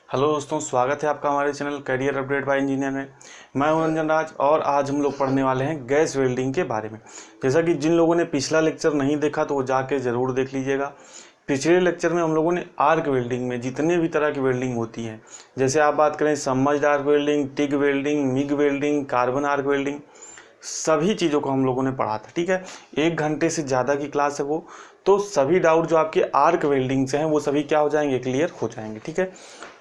Hello दोस्तों, स्वागत है आपका हमारे channel career update bye engineer में। मैं हूं रंजन राज और आज हम लोग पढ़ने वाले हैं गैस वेल्डिंग के बारे में। जैसा कि जिन लोगों ने पिछला लेक्चर नहीं देखा तो वो जाके ज़रूर देख लीजिएगा। पिछले लेक्चर में हम लोगों ने आर्क वेल्डिंग में जितने भी तरह की वेल्डिंग होती है, जैसे आप बात करें submerged arc welding, TIG welding, MiG welding, carbon arc welding, सभी चीज़ों को हम लोगों ने पढ़ा था। ठीक है, 1 घंटे से ज़्यादा की क्लास है वो, तो सभी डाउट जो आपके आर्क वेल्डिंग से हैं वो सभी क्या हो जाएंगे, क्लियर हो जाएंगे। ठीक है,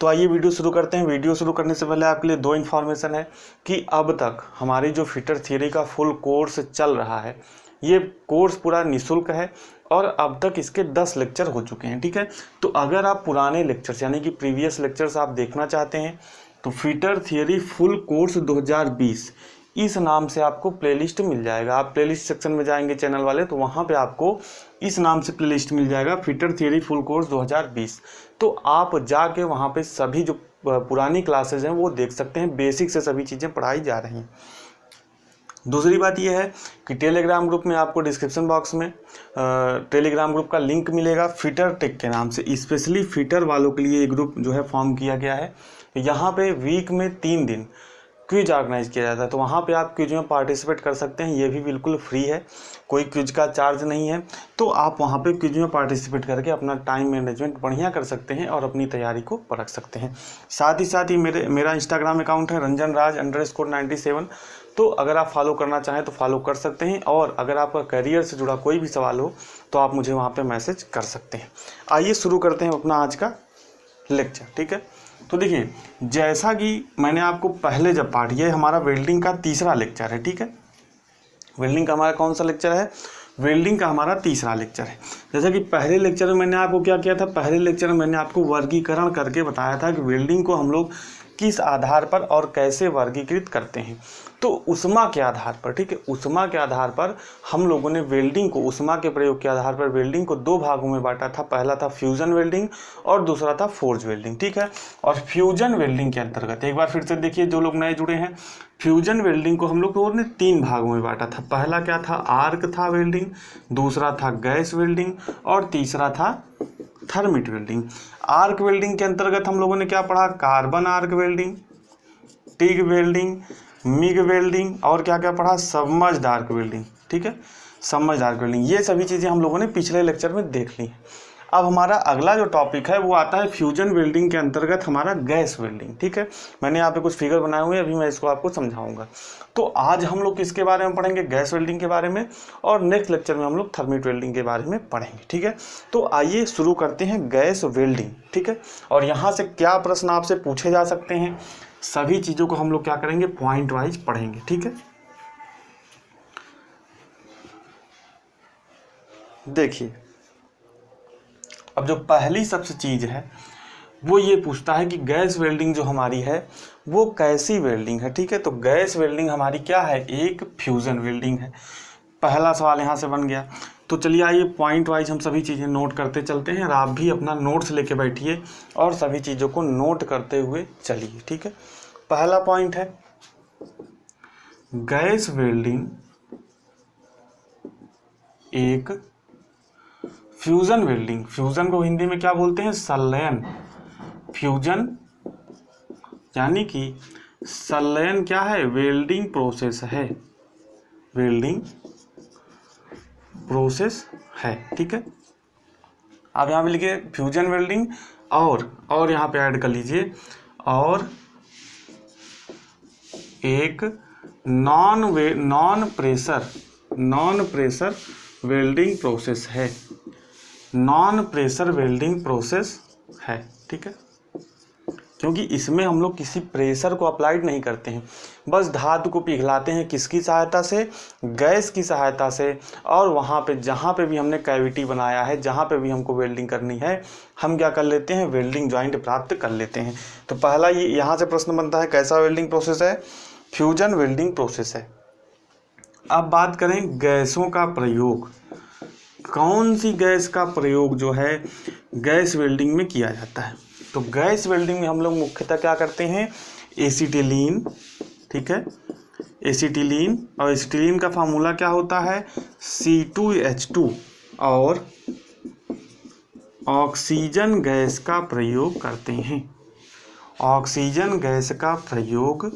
तो आइए वीडियो शुरू करते हैं। वीडियो शुरू करने से पहले आपके लिए 2 इन्फॉर्मेशन है कि अब तक हमारी जो फिटर थियरी का फुल कोर्स चल रहा है, ये कोर्स पूरा निःशुल्क है और अब तक इसके 10 लेक्चर हो चुके हैं। ठीक है, तो अगर आप पुराने लेक्चर्स यानी कि प्रीवियस लेक्चर्स आप देखना चाहते हैं तो फिटर थियरी फुल कोर्स 2020 इस नाम से आपको प्लेलिस्ट मिल जाएगा। आप प्लेलिस्ट सेक्शन में जाएंगे चैनल वाले, तो वहाँ पे आपको इस नाम से प्लेलिस्ट मिल जाएगा, फिटर थियरी फुल कोर्स 2020। तो आप जाके वहाँ पे सभी जो पुरानी क्लासेज हैं वो देख सकते हैं। बेसिक से सभी चीज़ें पढ़ाई जा रही हैं। दूसरी बात यह है कि टेलीग्राम ग्रुप में आपको डिस्क्रिप्शन बॉक्स में टेलीग्राम ग्रुप का लिंक मिलेगा, फिटर टेक के नाम से। स्पेशली फिटर वालों के लिए ये ग्रुप जो है फॉर्म किया गया है। यहाँ पे वीक में 3 दिन क्विज ऑर्गेनाइज किया जाता है, तो वहाँ पे आप क्विज में पार्टिसिपेट कर सकते हैं। ये भी बिल्कुल फ्री है, कोई क्विज का चार्ज नहीं है। तो आप वहाँ पे क्विज में पार्टिसिपेट करके अपना टाइम मैनेजमेंट बढ़िया कर सकते हैं और अपनी तैयारी को परख सकते हैं। साथ ही मेरा इंस्टाग्राम अकाउंट है ranjanraj_97। तो अगर आप फॉलो करना चाहें तो फॉलो कर सकते हैं, और अगर आपका करियर से जुड़ा कोई भी सवाल हो तो आप मुझे वहाँ पर मैसेज कर सकते हैं। आइए शुरू करते हैं अपना आज का लेक्चर। ठीक है, तो देखिए, जैसा कि मैंने आपको पहले जब पाठ, ये हमारा वेल्डिंग का तीसरा लेक्चर है। ठीक है, वेल्डिंग का हमारा कौन सा लेक्चर है? वेल्डिंग का हमारा तीसरा लेक्चर है। जैसा कि पहले लेक्चर में मैंने आपको क्या किया था, पहले लेक्चर में मैंने आपको वर्गीकरण करके बताया था कि वेल्डिंग को हम लोग किस आधार पर और कैसे वर्गीकृत करते हैं। तो उष्मा के आधार पर, ठीक है, उष्मा के आधार पर हम लोगों ने वेल्डिंग को, उष्मा के प्रयोग के आधार पर वेल्डिंग को 2 भागों में बांटा था। पहला था फ्यूजन वेल्डिंग और दूसरा था फोर्ज वेल्डिंग। ठीक है, और फ्यूजन वेल्डिंग के अंतर्गत एक बार फिर से देखिए, जो लोग नए जुड़े हैं, फ्यूजन वेल्डिंग को हम लोग ने 3 भागों में बांटा था। पहला क्या था? आर्क था वेल्डिंग, दूसरा था गैस वेल्डिंग और तीसरा था थर्मिट वेल्डिंग। आर्क वेल्डिंग के अंतर्गत हम लोगों ने क्या पढ़ा? Carbon arc welding, TIG welding, MiG welding और क्या क्या पढ़ा? Submerged arc welding. ठीक है, सबमर्ज्ड आर्क वेल्डिंग, ये सभी चीज़ें हम लोगों ने पिछले लेक्चर में देख ली हैं। अब हमारा अगला जो टॉपिक है वो आता है फ्यूजन वेल्डिंग के अंतर्गत हमारा गैस वेल्डिंग। ठीक है, मैंने यहाँ पे कुछ फिगर बनाए हुए हैं, अभी मैं इसको आपको समझाऊंगा। तो आज हम लोग किसके बारे में पढ़ेंगे? गैस वेल्डिंग के बारे में, और नेक्स्ट लेक्चर में हम लोग थर्मिट वेल्डिंग के बारे में पढ़ेंगे। ठीक है, तो आइए शुरू करते हैं गैस वेल्डिंग। ठीक है, और यहाँ से क्या प्रश्न आपसे पूछे जा सकते हैं, सभी चीज़ों को हम लोग क्या करेंगे, पॉइंट वाइज पढ़ेंगे। ठीक है, देखिए, अब जो पहली सबसे चीज़ है वो ये पूछता है कि गैस वेल्डिंग जो हमारी है वो कैसी वेल्डिंग है। ठीक है, तो गैस वेल्डिंग हमारी क्या है? एक फ्यूजन वेल्डिंग है। पहला सवाल यहाँ से बन गया। तो चलिए आइए पॉइंट वाइज हम सभी चीज़ें नोट करते चलते हैं, और आप भी अपना नोट्स लेके बैठिए और सभी चीज़ों को नोट करते हुए चलिए। ठीक है, पहला पॉइंट है गैस वेल्डिंग एक फ्यूजन वेल्डिंग। फ्यूजन को हिंदी में क्या बोलते हैं? संलयन। फ्यूजन यानी कि संलयन क्या है? वेल्डिंग प्रोसेस है, वेल्डिंग प्रोसेस है। ठीक है, आप यहाँ पे लिखिए फ्यूजन वेल्डिंग, और यहाँ पे ऐड कर लीजिए, और एक नॉन प्रेशर वेल्डिंग प्रोसेस है, नॉन प्रेशर वेल्डिंग प्रोसेस है। ठीक है, क्योंकि इसमें हम लोग किसी प्रेशर को अप्लाइड नहीं करते हैं, बस धातु को पिघलाते हैं। किसकी सहायता से? गैस की सहायता से। और वहाँ पे जहाँ पे भी हमने कैविटी बनाया है, जहाँ पे भी हमको वेल्डिंग करनी है, हम क्या कर लेते हैं? वेल्डिंग ज्वाइंट प्राप्त कर लेते हैं। तो पहला ये यहाँ से प्रश्न बनता है, कैसा वेल्डिंग प्रोसेस है? फ्यूजन वेल्डिंग प्रोसेस है। अब बात करें गैसों का प्रयोग, कौन सी गैस का प्रयोग जो है गैस वेल्डिंग में किया जाता है? तो गैस वेल्डिंग में हम लोग मुख्यतः क्या करते हैं? एसिटिलीन। ठीक है, एसिटिलीन, और एसिटिलीन का फार्मूला क्या होता है? C2H2, और ऑक्सीजन गैस का प्रयोग करते हैं। ऑक्सीजन गैस का प्रयोग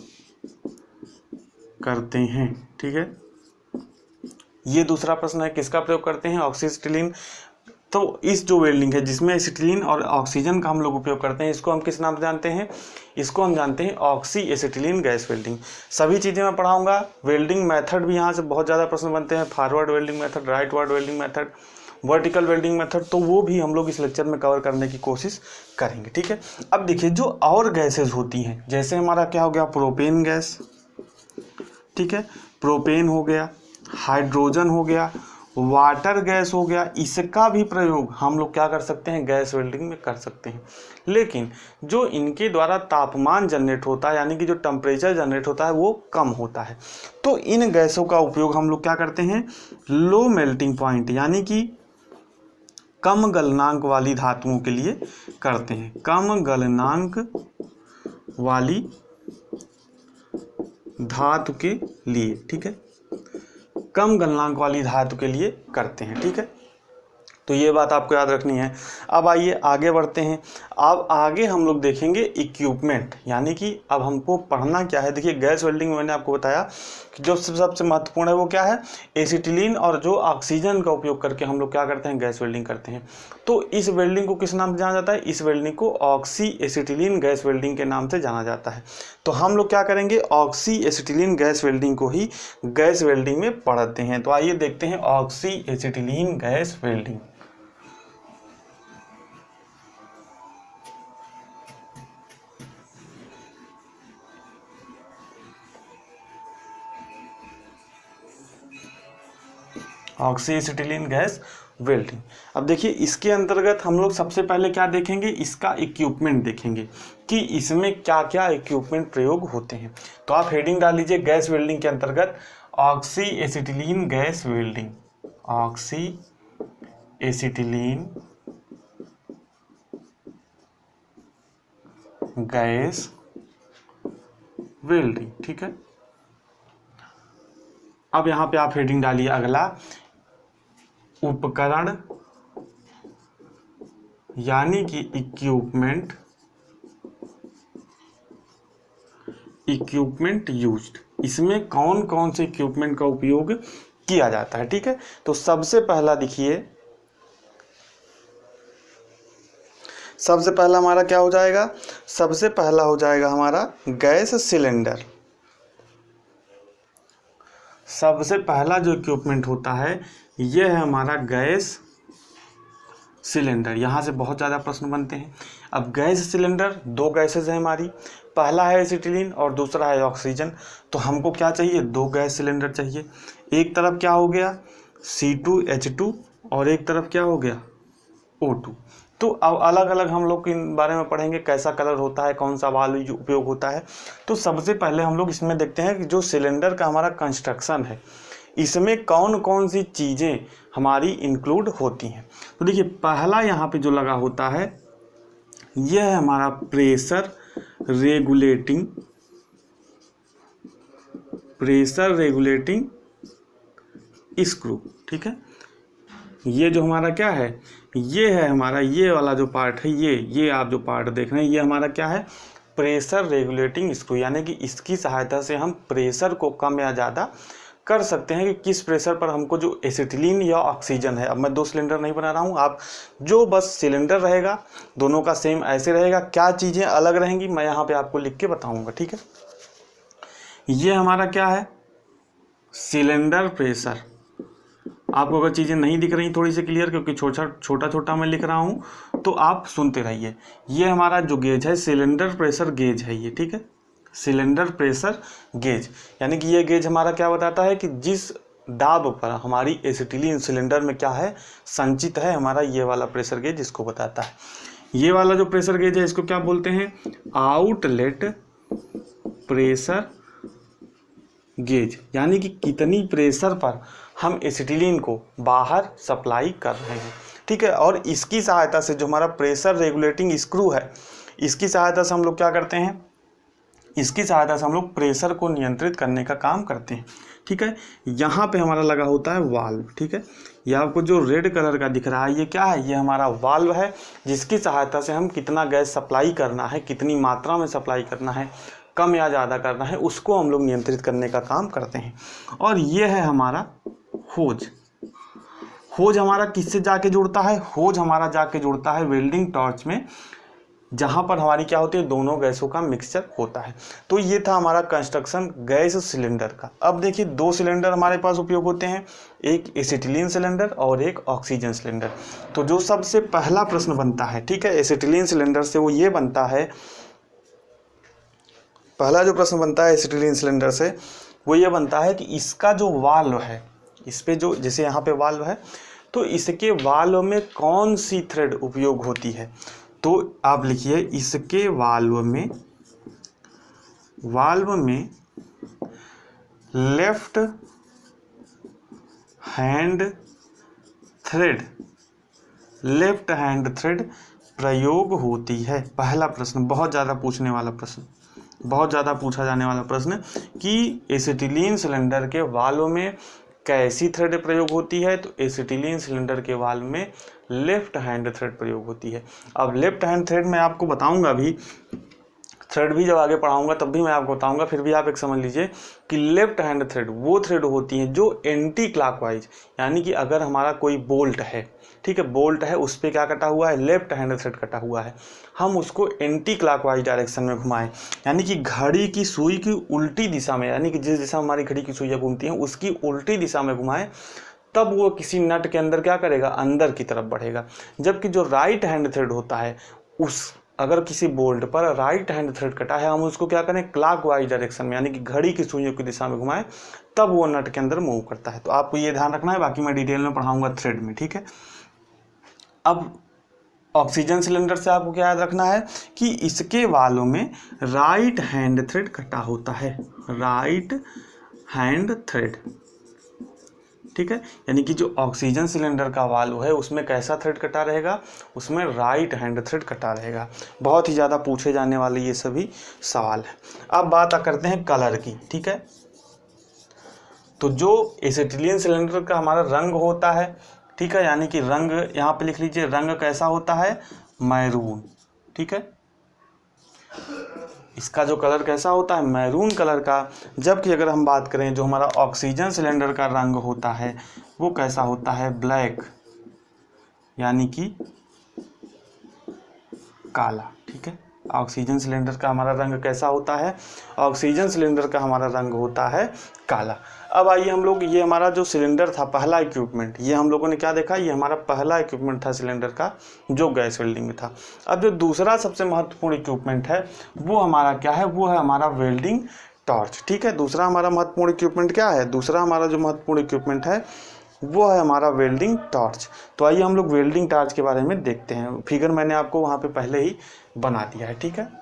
करते हैं। ठीक है, ये दूसरा प्रश्न है, किसका प्रयोग करते हैं? ऑक्सीएसिटिलीन। तो इस जो वेल्डिंग है जिसमें एसिटिलीन और ऑक्सीजन का हम लोग उपयोग करते हैं, इसको हम किस नाम से जानते हैं? इसको हम जानते हैं ऑक्सी एसिटिलीन गैस वेल्डिंग। सभी चीज़ें मैं पढ़ाऊंगा। वेल्डिंग मेथड भी यहाँ से बहुत ज़्यादा प्रश्न बनते हैं, forward welding method, right word welding method, vertical welding method, तो वो भी हम लोग इस लेक्चर में कवर करने की कोशिश करेंगे। ठीक है, अब देखिए जो और गैसेज होती हैं, जैसे हमारा क्या हो गया? Propane gas. ठीक है, प्रोपेन हो गया, हाइड्रोजन हो गया, वाटर गैस हो गया, इसका भी प्रयोग हम लोग क्या कर सकते हैं? गैस वेल्डिंग में कर सकते हैं। लेकिन जो इनके द्वारा तापमान जनरेट होता है, यानी कि जो टेम्परेचर जनरेट होता है, वो कम होता है। तो इन गैसों का उपयोग हम लोग क्या करते हैं? लो मेल्टिंग पॉइंट यानी कि कम गलनांक वाली धातुओं के लिए करते हैं। कम गलनांक वाली धातु के लिए, ठीक है, कम गलनांक वाली धातु के लिए करते हैं। ठीक है, तो ये बात आपको याद रखनी है। अब आइए आगे बढ़ते हैं। अब आगे हम लोग देखेंगे इक्विपमेंट, यानी कि अब हमको पढ़ना क्या है। देखिए गैस वेल्डिंग में मैंने आपको बताया कि जो सबसे महत्वपूर्ण है वो क्या है? एसिटिलीन और जो ऑक्सीजन का उपयोग करके हम लोग क्या करते हैं? गैस वेल्डिंग करते हैं। तो इस वेल्डिंग को किस नाम से जाना जाता है? इस वेल्डिंग को ऑक्सी एसिटिलीन गैस वेल्डिंग के नाम से जाना जाता है। तो हम लोग क्या करेंगे? ऑक्सी एसिटिलीन गैस वेल्डिंग को ही गैस वेल्डिंग में पढ़ते हैं। तो आइए देखते हैं oxy acetylene gas welding. Oxy acetylene gas welding. अब देखिए इसके अंतर्गत हम लोग सबसे पहले क्या देखेंगे? इसका इक्विपमेंट देखेंगे कि इसमें क्या क्या इक्विपमेंट प्रयोग होते हैं। तो आप हेडिंग डाल लीजिए गैस वेल्डिंग के अंतर्गत oxy acetylene gas welding. Oxy acetylene gas welding. ठीक है, अब यहां पे आप हेडिंग डालिए अगला, उपकरण यानी कि इक्विपमेंट, इक्विपमेंट यूज्ड। इसमें कौन कौन से इक्विपमेंट का उपयोग किया जाता है। ठीक है, तो सबसे पहला देखिए, सबसे पहला हमारा क्या हो जाएगा? सबसे पहला हो जाएगा हमारा गैस सिलेंडर। सबसे पहला जो इक्विपमेंट होता है यह है हमारा गैस सिलेंडर। यहाँ से बहुत ज़्यादा प्रश्न बनते हैं। अब गैस सिलेंडर, दो गैसेज हैं हमारी, पहला है एसिटिलीन और दूसरा है ऑक्सीजन। तो हमको क्या चाहिए? दो गैस सिलेंडर चाहिए। एक तरफ क्या हो गया? C2H2 और एक तरफ क्या हो गया? O2। तो अब अलग अलग हम लोग इन बारे में पढ़ेंगे, कैसा कलर होता है, कौन सा वाल्व उपयोग होता है। तो सबसे पहले हम लोग इसमें देखते हैं कि जो सिलेंडर का हमारा कंस्ट्रक्शन है, इसमें कौन कौन सी चीज़ें हमारी इंक्लूड होती हैं। तो देखिए पहला यहाँ पे जो लगा होता है यह है हमारा pressure regulating, pressure regulating screw. ठीक है, ये जो हमारा क्या है? ये है हमारा, ये वाला जो पार्ट है, ये आप जो पार्ट देख रहे हैं, ये हमारा क्या है? Pressure regulating screw. यानी कि इसकी सहायता से हम प्रेशर को कम या ज़्यादा कर सकते हैं कि किस प्रेशर पर हमको जो एसिटिलीन या ऑक्सीजन है। अब मैं दो सिलेंडर नहीं बना रहा हूँ, आप जो बस सिलेंडर रहेगा दोनों का सेम ऐसे रहेगा, क्या चीज़ें अलग रहेंगी मैं यहाँ पे आपको लिख के बताऊँगा। ठीक है, ये हमारा क्या है? Cylinder pressure. आपको अगर चीज़ें नहीं दिख रही थोड़ी सी क्लियर, क्योंकि छोटा छोटा मैं लिख रहा हूँ, तो आप सुनते रहिए। ये हमारा जो गेज है सिलेंडर प्रेशर गेज है ये। ठीक है, सिलेंडर प्रेशर गेज, यानी कि ये गेज हमारा क्या बताता है कि जिस दाब पर हमारी एसिटिलीन सिलेंडर में क्या है? संचित है, हमारा ये वाला प्रेशर गेज इसको बताता है। ये वाला जो प्रेशर गेज है इसको क्या बोलते हैं? आउटलेट प्रेशर गेज, यानी कि कितनी प्रेशर पर हम एसिटिलीन को बाहर सप्लाई कर रहे हैं। ठीक है, और इसकी सहायता से जो हमारा प्रेशर रेगुलेटिंग स्क्रू है, इसकी सहायता से हम लोग क्या करते हैं? इसकी सहायता से हम लोग प्रेशर को नियंत्रित करने का काम करते हैं। ठीक है, यहाँ पे हमारा लगा होता है वाल्व। ठीक है, ये आपको जो रेड कलर का दिख रहा है ये क्या है, ये हमारा वाल्व है, जिसकी सहायता से हम कितना गैस सप्लाई करना है, कितनी मात्रा में सप्लाई करना है, कम या ज़्यादा करना है, उसको हम लोग नियंत्रित करने का काम करते हैं। और ये है हमारा होज। होज हमारा किससे जाके जुड़ता है, होज हमारा जाके जुड़ता है वेल्डिंग टॉर्च में, जहाँ पर हमारी क्या होती है, दोनों गैसों का मिक्सचर होता है। तो ये था हमारा कंस्ट्रक्शन गैस सिलेंडर का। अब देखिए 2 सिलेंडर हमारे पास उपयोग होते हैं, एक एसिटिलीन सिलेंडर और एक ऑक्सीजन सिलेंडर। तो जो सबसे पहला प्रश्न बनता है, ठीक है, एसिटिलीन सिलेंडर से वो ये बनता है, पहला जो प्रश्न बनता है एसिटिलीन सिलेंडर से वो ये बनता है कि इसका जो वाल्व है, इस पे जो जैसे यहाँ पे वाल्व है, तो इसके वाल्व में कौन सी थ्रेड उपयोग होती है। तो आप लिखिए इसके वाल्व में लेफ्ट हैंड थ्रेड प्रयोग होती है। पहला प्रश्न बहुत ज़्यादा पूछने वाला प्रश्न, बहुत ज़्यादा पूछा जाने वाला प्रश्न कि एसिटिलीन सिलेंडर के वाल्व में कैसी थ्रेड प्रयोग होती है। तो एसिटिलीन सिलेंडर के वाल्व में लेफ्ट हैंड थ्रेड प्रयोग होती है। अब लेफ्ट हैंड थ्रेड मैं आपको बताऊंगा भी, थ्रेड भी जब आगे पढ़ाऊंगा तब भी मैं आपको बताऊंगा, फिर भी आप एक समझ लीजिए कि लेफ्ट हैंड थ्रेड वो थ्रेड होती हैं जो एंटी क्लॉकवाइज, यानी कि अगर हमारा कोई बोल्ट है, ठीक है, बोल्ट है, उस पर क्या कटा हुआ है, लेफ्ट हैंड थ्रेड कटा हुआ है, हम उसको एंटी क्लॉकवाइज डायरेक्शन में घुमाएं, यानी कि घड़ी की सुई की उल्टी दिशा में, यानी कि जिस दिशा में हमारी घड़ी की सुइयाँ घूमती हैं उसकी उल्टी दिशा में घुमाएं, तब वो किसी नट के अंदर क्या करेगा, अंदर की तरफ बढ़ेगा। जबकि जो राइट हैंड थ्रेड होता है, उस अगर किसी बोल्ट पर राइट हैंड थ्रेड कटा है, हम उसको क्या करें, क्लॉकवाइज डायरेक्शन में, यानी कि घड़ी की सुइयों की दिशा में घुमाएं, तब वो नट के अंदर मूव करता है। तो आपको ये ध्यान रखना है, बाकी मैं डिटेल में पढ़ाऊंगा थ्रेड में। ठीक है, अब ऑक्सीजन सिलेंडर से आपको क्या याद रखना है कि इसके वाल्व में राइट हैंड थ्रेड कटा होता है, राइट हैंड थ्रेड। ठीक है, यानी कि जो ऑक्सीजन सिलेंडर का वाल्व है उसमें कैसा थ्रेड कटा रहेगा, उसमें राइट हैंड थ्रेड कटा रहेगा। बहुत ही ज़्यादा पूछे जाने वाले ये सभी सवाल है। अब बात करते हैं कलर की। ठीक है, तो जो एसिटिलीन सिलेंडर का हमारा रंग होता है, ठीक है, यानी कि रंग यहाँ पे लिख लीजिए, रंग कैसा होता है, मैरून। ठीक है, इसका जो कलर कैसा होता है, मैरून कलर का। जबकि अगर हम बात करें जो हमारा ऑक्सीजन सिलेंडर का रंग होता है वो कैसा होता है, ब्लैक, यानी कि काला। ठीक है, ऑक्सीजन सिलेंडर का हमारा रंग कैसा होता है, ऑक्सीजन सिलेंडर का हमारा रंग होता है काला। अब आइए हम लोग, ये हमारा जो सिलेंडर था, पहला इक्विपमेंट, ये हम लोगों ने क्या देखा, ये हमारा पहला इक्विपमेंट था सिलेंडर का जो गैस वेल्डिंग में था। अब जो दूसरा सबसे महत्वपूर्ण इक्विपमेंट है वो हमारा क्या है, वो है हमारा वेल्डिंग टॉर्च। ठीक है, दूसरा हमारा महत्वपूर्ण इक्विपमेंट क्या है, दूसरा हमारा जो महत्वपूर्ण इक्विपमेंट है वो है हमारा वेल्डिंग टॉर्च। तो आइए हम लोग वेल्डिंग टॉर्च के बारे में देखते हैं। फिगर मैंने आपको वहाँ पे पहले ही बना दिया है। ठीक है,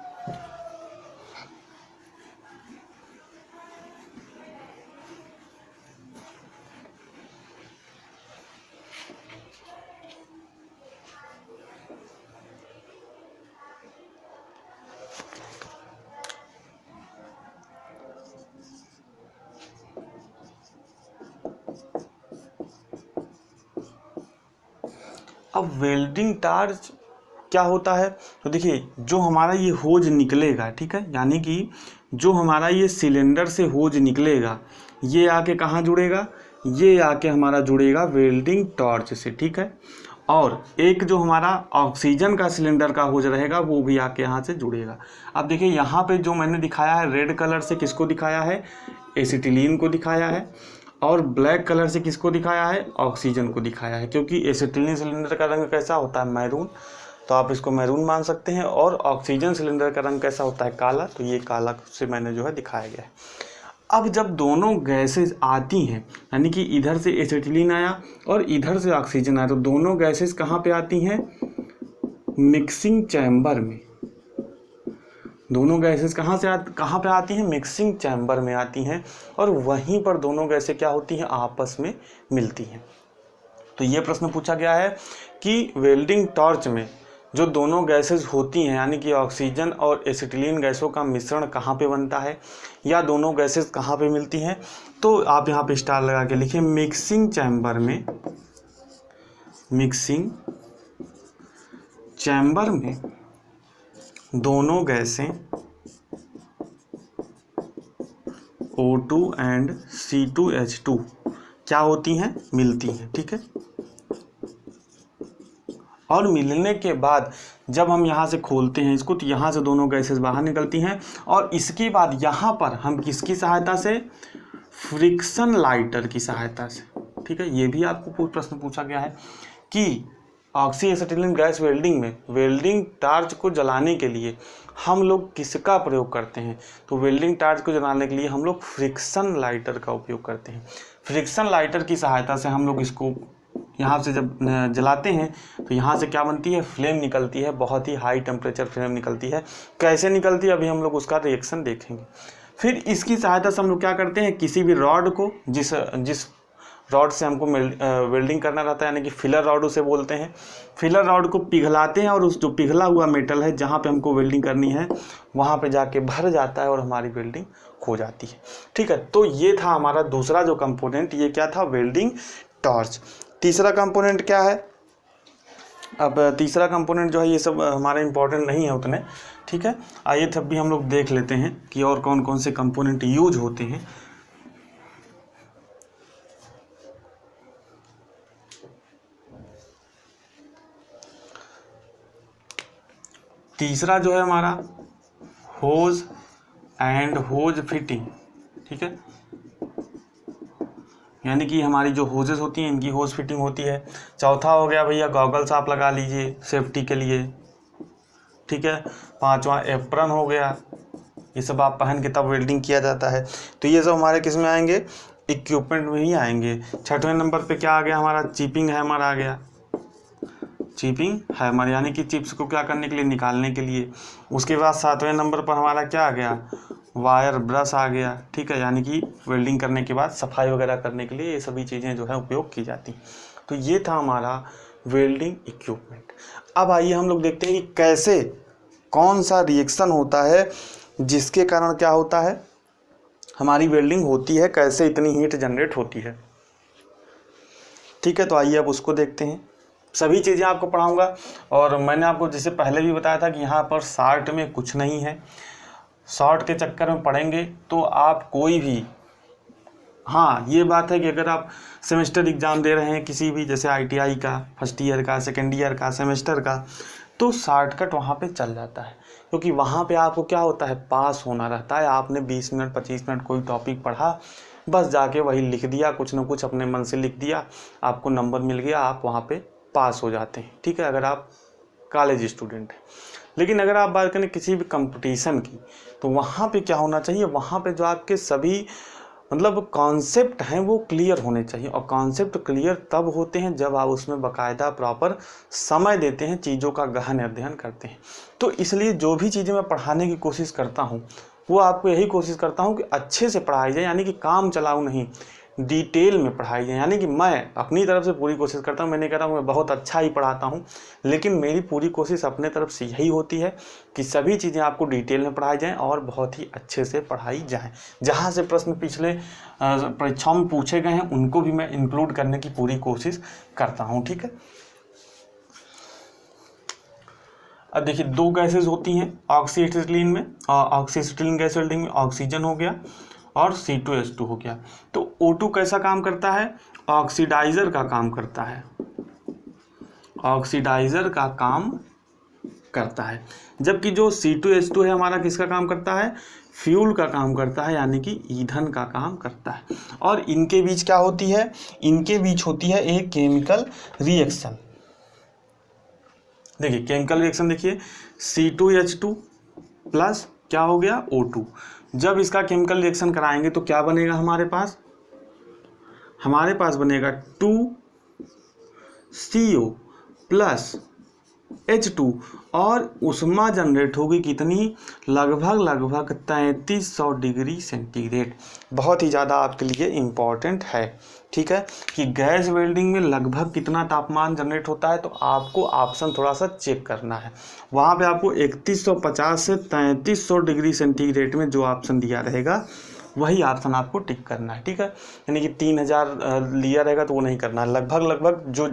अब वेल्डिंग टॉर्च क्या होता है, तो देखिए जो हमारा ये होज निकलेगा, ठीक है, यानी कि जो हमारा ये सिलेंडर से होज निकलेगा, ये आके कहाँ जुड़ेगा, ये आके हमारा जुड़ेगा वेल्डिंग टॉर्च से। ठीक है, और एक जो हमारा ऑक्सीजन का सिलेंडर का होज रहेगा वो भी आके यहाँ से जुड़ेगा। अब देखिए यहाँ पे जो मैंने दिखाया है रेड कलर से, किसको दिखाया है, एसिटिलीन को दिखाया है, और ब्लैक कलर से किसको दिखाया है, ऑक्सीजन को दिखाया है। क्योंकि एसिटिलीन सिलेंडर का रंग कैसा होता है, मैरून, तो आप इसको मैरून मान सकते हैं, और ऑक्सीजन सिलेंडर का रंग कैसा होता है, काला, तो ये काला से मैंने जो है दिखाया गया है। अब जब दोनों गैसेस आती हैं, यानी कि इधर से एसिटिलीन आया और इधर से ऑक्सीजन आया, तो दोनों गैसेस कहाँ पे आती हैं, मिक्सिंग चैम्बर में। दोनों गैसेस कहाँ पे आती हैं, मिक्सिंग चैम्बर में आती हैं, और वहीं पर दोनों गैसें क्या होती हैं, आपस में मिलती हैं। तो ये प्रश्न पूछा गया है कि वेल्डिंग टॉर्च में जो दोनों गैसेज होती हैं यानी कि ऑक्सीजन और एसिटिलीन गैसों का मिश्रण कहाँ पे बनता है या दोनों गैसेज कहाँ पे मिलती हैं, तो आप यहाँ पे स्टार लगा के लिखिए मिक्सिंग चैम्बर में दोनों गैसें O2 एंड C2H2 क्या होती हैं, मिलती हैं। ठीक है, और मिलने के बाद जब हम यहाँ से खोलते हैं इसको तो यहाँ से दोनों गैसेस बाहर निकलती हैं और इसके बाद यहाँ पर हम किसकी सहायता से, फ्रिक्शन लाइटर की सहायता से। ठीक है, ये भी आपको प्रश्न पूछा गया है कि ऑक्सी एसिटिलीन गैस वेल्डिंग में वेल्डिंग टार्च को जलाने के लिए हम लोग किसका प्रयोग करते हैं, तो वेल्डिंग टार्च को जलाने के लिए हम लोग फ्रिक्शन लाइटर का उपयोग करते हैं। फ्रिक्शन लाइटर की सहायता से हम लोग इसको यहाँ से जब जलाते हैं तो यहाँ से क्या बनती है, फ्लेम निकलती है, बहुत ही हाई टेम्परेचर फ्लेम निकलती है। कैसे निकलती है अभी हम लोग उसका रिएक्शन देखेंगे। फिर इसकी सहायता से हम लोग क्या करते हैं, किसी भी रॉड को जिस रॉड से हमको वेल्डिंग करना रहता है यानी कि फिलर रॉड उसे बोलते हैं, फिलर रॉड को पिघलाते हैं और उस जो पिघला हुआ मेटल है जहाँ पे हमको वेल्डिंग करनी है वहाँ पे जाके भर जाता है और हमारी वेल्डिंग हो जाती है। ठीक है, तो ये था हमारा दूसरा जो कंपोनेंट, ये क्या था, वेल्डिंग टॉर्च। तीसरा कंपोनेंट क्या है, अब तीसरा कंपोनेंट जो है ये सब हमारे इंपॉर्टेंट नहीं है उतने। ठीक है, आइए तब भी हम लोग देख लेते हैं कि और कौन कौन से कंपोनेंट यूज होते हैं। तीसरा जो है हमारा होज एंड होज फिटिंग। ठीक है, यानी कि हमारी जो होजेस होती हैं इनकी होज फिटिंग होती है। चौथा हो गया भैया गॉगल्स आप लगा लीजिए सेफ्टी के लिए। ठीक है, पांचवा एप्रन हो गया, ये सब आप पहन के तब वेल्डिंग किया जाता है। तो ये सब हमारे किस में आएंगे, इक्विपमेंट में ही आएंगे। छठवें नंबर पे क्या आ गया हमारा, चिपिंग हैमर आ गया, चिपिंग हैमर यानी कि चिप्स को क्या करने के लिए, निकालने के लिए। उसके बाद सातवें नंबर पर हमारा क्या आ गया, वायर ब्रश आ गया। ठीक है, यानी कि वेल्डिंग करने के बाद सफाई वगैरह करने के लिए ये सभी चीज़ें जो है उपयोग की जाती। तो ये था हमारा वेल्डिंग इक्विपमेंट। अब आइए हम लोग देखते हैं कि कैसे, कौन सा रिएक्शन होता है जिसके कारण क्या होता है, हमारी वेल्डिंग होती है, कैसे इतनी हीट जनरेट होती है। ठीक है, तो आइए अब उसको देखते हैं। सभी चीज़ें आपको पढ़ाऊंगा और मैंने आपको जैसे पहले भी बताया था कि यहाँ पर शॉर्ट में कुछ नहीं है। शॉर्ट के चक्कर में पढ़ेंगे तो आप कोई भी, हाँ ये बात है कि अगर आप सेमेस्टर एग्ज़ाम दे रहे हैं किसी भी, जैसे ITI का फर्स्ट ईयर का, सेकेंड ईयर का, सेमेस्टर का, तो शॉर्टकट वहाँ पे चल जाता है क्योंकि वहाँ पे आपको क्या होता है, पास होना रहता है। आपने 20 मिनट 25 मिनट कोई टॉपिक पढ़ा, बस जाके वही लिख दिया, कुछ ना कुछ अपने मन से लिख दिया, आपको नंबर मिल गया, आप वहाँ पे पास हो जाते हैं। ठीक है, अगर आप कॉलेज स्टूडेंट हैं। लेकिन अगर आप बात करें किसी भी कंपटीशन की तो वहाँ पे क्या होना चाहिए, वहाँ पे जो आपके सभी मतलब कॉन्सेप्ट हैं वो क्लियर होने चाहिए। और कॉन्सेप्ट क्लियर तब होते हैं जब आप उसमें बाकायदा प्रॉपर समय देते हैं, चीज़ों का गहन अध्ययन करते हैं। तो इसलिए जो भी चीज़ें मैं पढ़ाने की कोशिश करता हूँ वो आपको यही कोशिश करता हूँ कि अच्छे से पढ़ाई जाए, यानी कि काम चलाऊ नहीं, डिटेल में पढ़ाई जाए। यानी कि मैं अपनी तरफ से पूरी कोशिश करता हूँ। मैं नहीं कहता हूँ मैं बहुत अच्छा ही पढ़ाता हूँ, लेकिन मेरी पूरी कोशिश अपने तरफ से यही होती है कि सभी चीज़ें आपको डिटेल में पढ़ाई जाएँ और बहुत ही अच्छे से पढ़ाई जाएँ। जहाँ से प्रश्न पिछले परीक्षाओं में पूछे गए हैं उनको भी मैं इंक्लूड करने की पूरी कोशिश करता हूँ। ठीक है, अब देखिए दो गैसेज होती हैं ऑक्सी एसिटिलीन में, ऑक्सी एसिटिलीन गैस वेल्डिंग में ऑक्सीजन हो गया और C2H2 हो गया। तो O2 कैसा काम करता है, ऑक्सीडाइजर का काम करता है, ऑक्सीडाइजर का काम करता है। जबकि जो C2H2 है हमारा किसका काम करता है, फ्यूल का काम करता है, यानी कि ईंधन का काम करता है। और इनके बीच क्या होती है, इनके बीच होती है एक केमिकल रिएक्शन। देखिए केमिकल रिएक्शन, देखिए C2H2 प्लस क्या हो गया O2। जब इसका केमिकल रिएक्शन कराएंगे तो क्या बनेगा हमारे पास बनेगा 2CO प्लस H2 और उष्मा जनरेट होगी कितनी, लगभग 3300 डिग्री सेंटीग्रेड। बहुत ही ज़्यादा आपके लिए इम्पॉर्टेंट है। ठीक है, कि गैस वेल्डिंग में लगभग कितना तापमान जनरेट होता है, तो आपको ऑप्शन थोड़ा सा चेक करना है। वहाँ पे आपको 3150 से 3300 डिग्री सेंटीग्रेड में जो ऑप्शन दिया रहेगा वही ऑप्शन आपको टिक करना है। ठीक है, यानी कि 3000 लिया रहेगा तो वो नहीं करना है। लगभग जो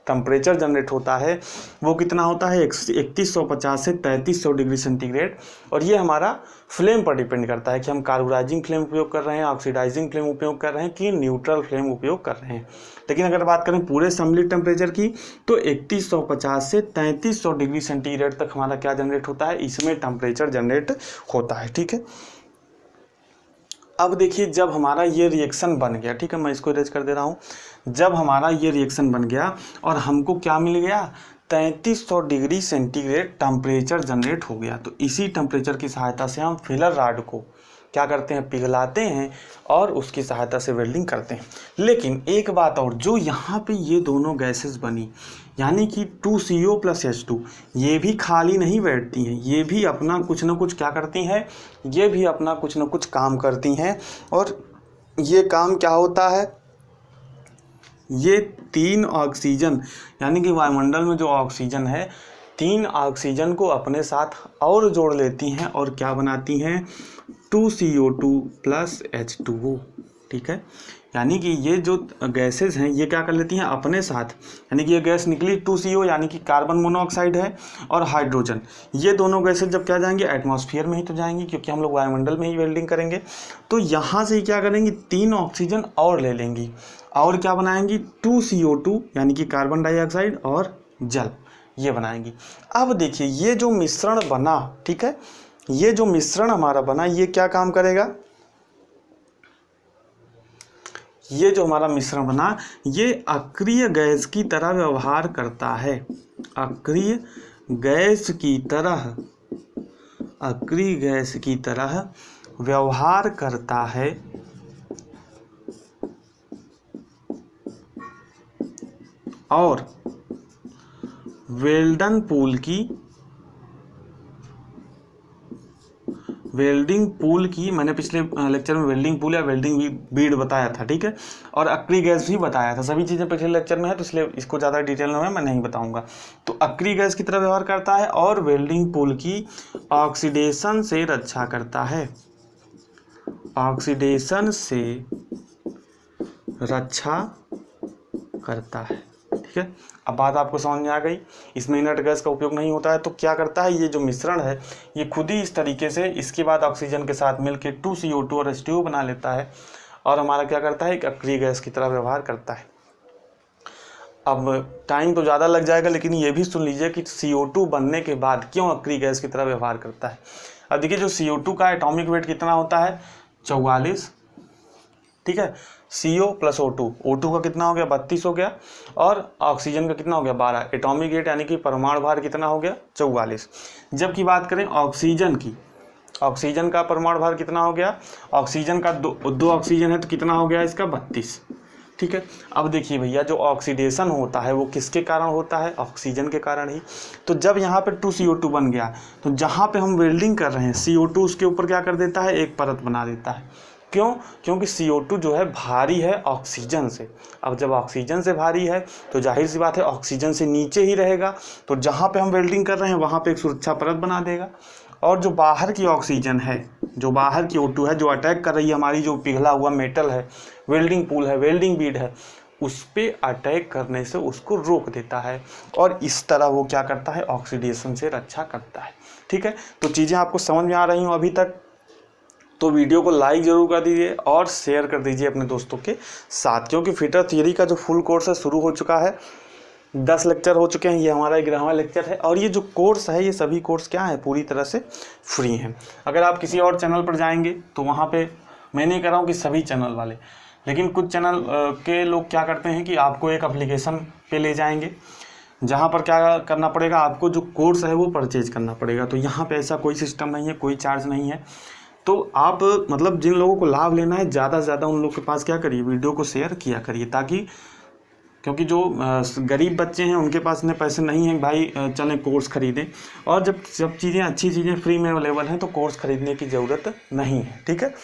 टेम्परेचर जनरेट होता है वो कितना होता है 3150 से 3300 डिग्री सेंटीग्रेड। और ये हमारा फ्लेम पर डिपेंड करता है कि हम कार्बोराइजिंग फ्लेम उपयोग कर रहे हैं, ऑक्सीडाइजिंग फ्लेम उपयोग कर रहे हैं कि न्यूट्रल फ्लेम उपयोग कर रहे हैं। लेकिन अगर बात करें पूरे असेंबली टेम्परेचर की तो 3150 से 3300 डिग्री सेंटीग्रेड तक हमारा क्या जनरेट होता है, इसमें टेम्परेचर जनरेट होता है। ठीक है, अब देखिए जब हमारा ये रिएक्शन बन गया, ठीक है, मैं इसको इरेज कर दे रहा हूँ। जब हमारा ये रिएक्शन बन गया और हमको क्या मिल गया, 3300 डिग्री सेंटीग्रेड टेम्परेचर जनरेट हो गया, तो इसी टेम्परेचर की सहायता से हम फिलर रॉड को क्या करते हैं, पिघलाते हैं और उसकी सहायता से वेल्डिंग करते हैं। लेकिन एक बात और, जो यहाँ पे ये दोनों गैसेस बनी यानी कि 2CO + H2, ये भी खाली नहीं बैठती हैं, ये भी अपना कुछ ना कुछ क्या करती हैं, ये भी अपना कुछ ना कुछ काम करती हैं। और ये काम क्या होता है, ये 3 ऑक्सीजन यानी कि वायुमंडल में जो ऑक्सीजन है 3 ऑक्सीजन को अपने साथ और जोड़ लेती हैं और क्या बनाती हैं, 2CO2 + H2O। ठीक है, यानी कि ये जो गैसेस हैं ये क्या कर लेती हैं अपने साथ, यानी कि ये गैस निकली 2CO यानी कि कार्बन मोनोऑक्साइड है और हाइड्रोजन, ये दोनों गैसेस जब क्या जाएंगे, एटमॉस्फेयर में ही तो जाएंगी, क्योंकि हम लोग वायुमंडल में ही वेल्डिंग करेंगे। तो यहाँ से क्या करेंगी, 3 ऑक्सीजन और ले लेंगी और क्या बनाएंगी, 2CO2 यानी कि कार्बन डाइऑक्साइड और जल, ये बनाएंगी। अब देखिए ये जो मिश्रण बना, ठीक है, ये जो मिश्रण हमारा बना ये क्या काम करेगा, ये जो हमारा मिश्रण बना ये अक्रिय गैस की तरह व्यवहार करता है, अक्रिय गैस की तरह, अक्रिय गैस की तरह व्यवहार करता है और वेल्डन पूल की मैंने पिछले लेक्चर में वेल्डिंग पूल या वेल्डिंग बीड बताया था। ठीक है, और अक्रिय गैस भी बताया था, सभी चीज़ें पिछले लेक्चर में है तो इसलिए इसको ज़्यादा डिटेल में मैं नहीं बताऊंगा। तो अक्रिय गैस की तरह व्यवहार करता है और वेल्डिंग पूल की ऑक्सीडेशन से रक्षा करता है, ऑक्सीडेशन से रक्षा करता है। ठीक है, अब बात आपको समझ में आ गई। इसमें इनर्ट गैस का उपयोग नहीं होता है, तो क्या करता है ये जो मिश्रण है ये खुद ही इस तरीके से इसके बाद ऑक्सीजन के साथ मिलकर 2CO2 और H2O बना लेता है और हमारा क्या करता है, एक अक्रिय गैस की तरह व्यवहार करता है। अब टाइम तो ज़्यादा लग जाएगा लेकिन ये भी सुन लीजिए कि CO2 बनने के बाद क्यों अक्रिय गैस की तरह व्यवहार करता है। अब देखिए जो CO2 का एटॉमिक वेट कितना होता है, 44। ठीक है, CO + O2 का कितना हो गया, 32 हो गया, और ऑक्सीजन का कितना हो गया, 12। एटॉमिक वेट यानी कि परमाणु भार कितना हो गया, 44। जबकि बात करें ऑक्सीजन की, ऑक्सीजन का परमाणु भार कितना हो गया, ऑक्सीजन का दो ऑक्सीजन है तो कितना हो गया इसका, 32। ठीक है, अब देखिए भैया जो ऑक्सीडेशन होता है वो किसके कारण होता है, ऑक्सीजन के कारण ही। तो जब यहाँ पे 2CO2 बन गया तो जहाँ पे हम वेल्डिंग कर रहे हैं CO2 उसके ऊपर क्या कर देता है, एक परत बना देता है। क्यों, क्योंकि CO2 जो है भारी है ऑक्सीजन से। अब जब ऑक्सीजन से भारी है तो जाहिर सी बात है ऑक्सीजन से नीचे ही रहेगा, तो जहाँ पे हम वेल्डिंग कर रहे हैं वहाँ पे एक सुरक्षा परत बना देगा। और जो बाहर की ऑक्सीजन है, जो बाहर की O2 है, जो अटैक कर रही है हमारी जो पिघला हुआ मेटल है, वेल्डिंग पूल है, वेल्डिंग बीड है, उस पर अटैक करने से उसको रोक देता है और इस तरह वो क्या करता है, ऑक्सीडेशन से रक्षा करता है। ठीक है, तो चीज़ें आपको समझ में आ रही हूँ अभी तक, तो वीडियो को लाइक ज़रूर कर दीजिए और शेयर कर दीजिए अपने दोस्तों के साथ, क्योंकि फिटर थियरी का जो फुल कोर्स है शुरू हो चुका है, 10 लेक्चर हो चुके हैं, ये हमारा 11वां लेक्चर है। और ये जो कोर्स है ये सभी कोर्स क्या है, पूरी तरह से फ्री हैं। अगर आप किसी और चैनल पर जाएंगे तो वहाँ पे मैं नहीं कह रहा हूँ कि सभी चैनल वाले, लेकिन कुछ चैनल के लोग क्या करते हैं कि आपको एक एप्लीकेशन पे ले जाएंगे जहाँ पर क्या करना पड़ेगा, आपको जो कोर्स है वो परचेज करना पड़ेगा। तो यहाँ पे ऐसा कोई सिस्टम नहीं है, कोई चार्ज नहीं है। तो आप मतलब जिन लोगों को लाभ लेना है ज़्यादा से ज़्यादा उन लोग के पास क्या करिए, वीडियो को शेयर किया करिए, ताकि क्योंकि जो गरीब बच्चे हैं उनके पास इतने पैसे नहीं हैं भाई चलें कोर्स ख़रीदें, और जब सब चीज़ें अच्छी चीज़ें फ्री में अवेलेबल हैं तो कोर्स ख़रीदने की ज़रूरत नहीं है। ठीक है,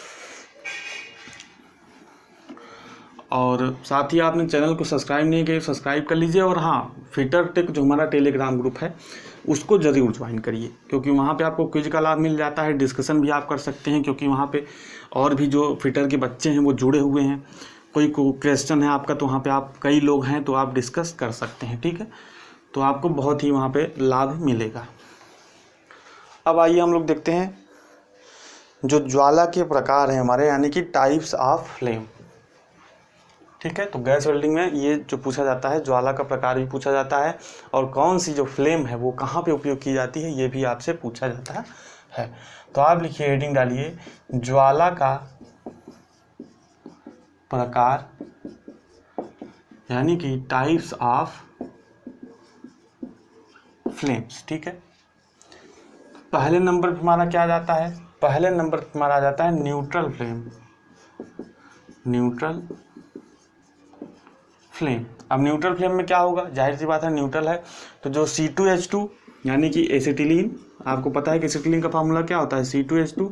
और साथ ही आपने चैनल को सब्सक्राइब नहीं किया सब्सक्राइब कर लीजिए। और हाँ, फिटर टेक जो हमारा टेलीग्राम ग्रुप है उसको ज़रूर ज्वाइन करिए, क्योंकि वहाँ पे आपको क्विज का लाभ मिल जाता है, डिस्कशन भी आप कर सकते हैं, क्योंकि वहाँ पे और भी जो फिटर के बच्चे हैं वो जुड़े हुए हैं। कोई क्वेश्चन है आपका तो वहाँ पे आप कई लोग हैं तो आप डिस्कस कर सकते हैं, ठीक है। तो आपको बहुत ही वहाँ पे लाभ मिलेगा। अब आइए हम लोग देखते हैं जो ज्वाला के प्रकार हैं हमारे, यानी कि टाइप्स ऑफ फ्लेम, ठीक है। तो गैस वेल्डिंग में ये जो पूछा जाता है ज्वाला का प्रकार भी पूछा जाता है, और कौन सी जो फ्लेम है वो कहाँ पे उपयोग की जाती है ये भी आपसे पूछा जाता है। तो आप लिखिए, हेडिंग डालिए, ज्वाला का प्रकार यानी कि टाइप्स ऑफ फ्लेम्स, ठीक है। पहले नंबर पर हमारा क्या जाता है, पहले नंबर पर हमारा आ जाता है न्यूट्रल फ्लेम, न्यूट्रल फ्लेम। अब न्यूट्रल फ्लेम में क्या होगा, जाहिर सी बात है न्यूट्रल है तो जो C2H2 यानी कि एसिटिलीन, आपको पता है कि एसिटिलीन का फार्मूला क्या होता है, C2H2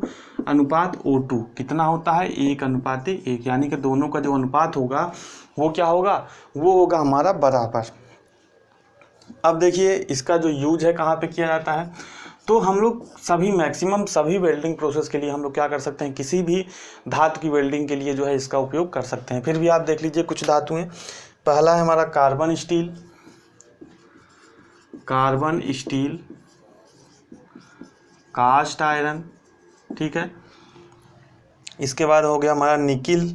अनुपात O2 कितना होता है, 1:1, यानी कि दोनों का जो अनुपात होगा वो क्या होगा, वो होगा हमारा बराबर। अब देखिए इसका जो यूज है कहाँ पे किया जाता है, तो हम लोग सभी मैक्सिमम सभी वेल्डिंग प्रोसेस के लिए हम लोग क्या कर सकते हैं, किसी भी धातु की वेल्डिंग के लिए जो है इसका उपयोग कर सकते हैं। फिर भी आप देख लीजिए कुछ धातुएं, पहला है हमारा carbon steel, carbon steel, cast iron, ठीक है। इसके बाद हो गया हमारा nickel,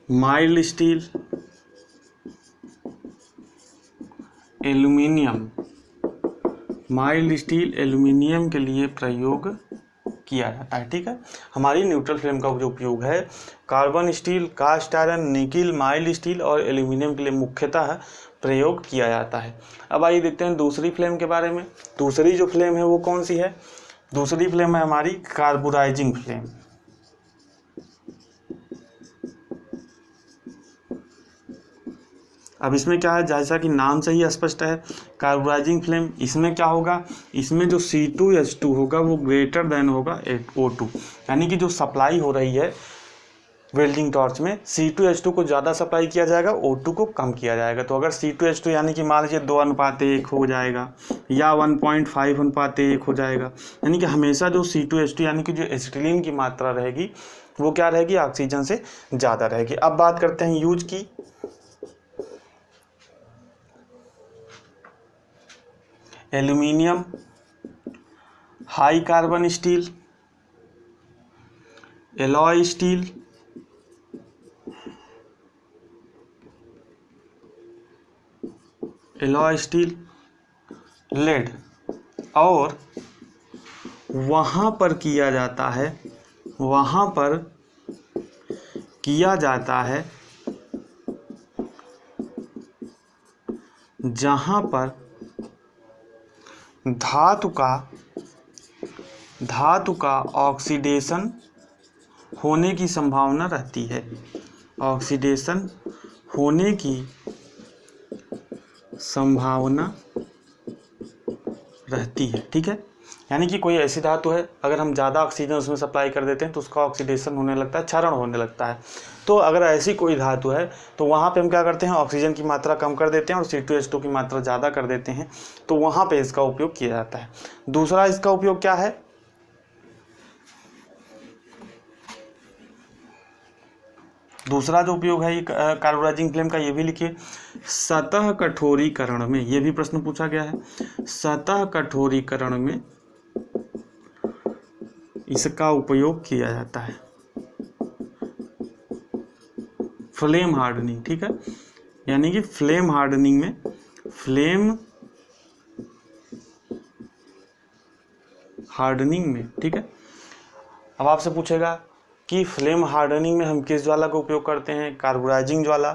mild steel, aluminium, mild steel aluminium के लिए प्रयोग किया जाता है, ठीक है। हमारी न्यूट्रल फ्लेम का जो उपयोग है carbon steel, cast iron, nickel, mild steel और एल्यूमिनियम के लिए मुख्यतः प्रयोग किया जाता है। अब आइए देखते हैं दूसरी फ्लेम के बारे में। दूसरी जो फ्लेम है वो कौन सी है, दूसरी फ्लेम है हमारी कार्बोराइजिंग फ्लेम। अब इसमें क्या है, जैसा कि नाम से ही स्पष्ट है कार्बोराइजिंग फ्लेम, इसमें क्या होगा, इसमें जो C2H2 होगा वो ग्रेटर देन होगा O2, यानी कि जो सप्लाई हो रही है वेल्डिंग टॉर्च में C2H2 को ज़्यादा सप्लाई किया जाएगा, O2 को कम किया जाएगा। तो अगर C2H2 यानी कि मान लीजिए 2:1 हो जाएगा या 1.5:1 हो जाएगा, यानी कि हमेशा जो C2H2 यानी कि जो एसिटिलीन की मात्रा रहेगी वो क्या रहेगी, ऑक्सीजन से ज़्यादा रहेगी। अब बात करते हैं यूज की। Aluminium, high carbon steel, alloy steel, alloy steel, lead, और वहाँ पर किया जाता है, वहाँ पर किया जाता है जहाँ पर धातु का ऑक्सीडेशन होने की संभावना रहती है, ऑक्सीडेशन होने की संभावना रहती है, ठीक है। यानी कि कोई ऐसी धातु है अगर हम ज़्यादा ऑक्सीजन उसमें सप्लाई कर देते हैं तो उसका ऑक्सीडेशन होने लगता है, क्षरण होने लगता है। तो अगर ऐसी कोई धातु है तो वहाँ पे हम क्या करते हैं, ऑक्सीजन की मात्रा कम कर देते हैं और C2H2 की मात्रा ज़्यादा कर देते हैं, तो वहाँ पे इसका उपयोग किया जाता है। दूसरा इसका उपयोग क्या है, दूसरा जो उपयोग है कार्बोराइजिंग फ्लेम का, ये भी लिखिए, सतह कठोरीकरण में, ये भी प्रश्न पूछा गया है, सतह कठोरीकरण में इसका उपयोग किया जाता है, फ्लेम हार्डनिंग, ठीक है। यानी कि फ्लेम हार्डनिंग में, फ्लेम हार्डनिंग में, ठीक है। अब आपसे पूछेगा कि फ्लेम हार्डनिंग में हम किस ज्वाला का उपयोग करते हैं, कार्बोराइजिंग ज्वाला,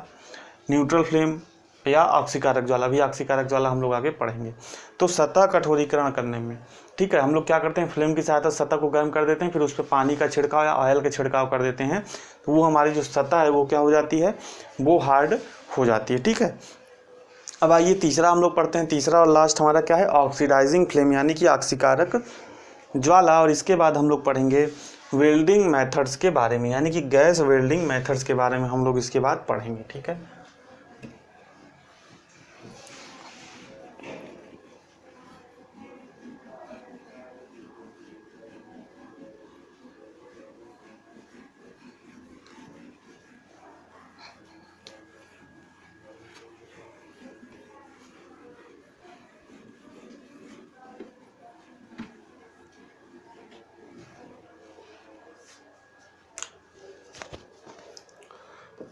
न्यूट्रल फ्लेम या ऑक्सीकारक ज्वाला, भी ऑक्सीकारक ज्वाला हम लोग आगे पढ़ेंगे। तो सतह कठोरीकरण करने में, ठीक है, हम लोग क्या करते हैं, फ्लेम की सहायता से सतह को गर्म कर देते हैं, फिर उस पर पानी का छिड़काव या ऑयल का छिड़काव कर देते हैं, तो वो हमारी जो सतह है वो क्या हो जाती है, वो हार्ड हो जाती है, ठीक है। अब आइए तीसरा हम लोग पढ़ते हैं, तीसरा और लास्ट हमारा क्या है, ऑक्सीडाइजिंग फ्लेम यानी कि ऑक्सीकारक ज्वाला, और इसके बाद हम लोग पढ़ेंगे वेल्डिंग मेथड्स के बारे में, यानी कि गैस वेल्डिंग मेथड्स के बारे में हम लोग इसके बाद पढ़ेंगे। ठीक है,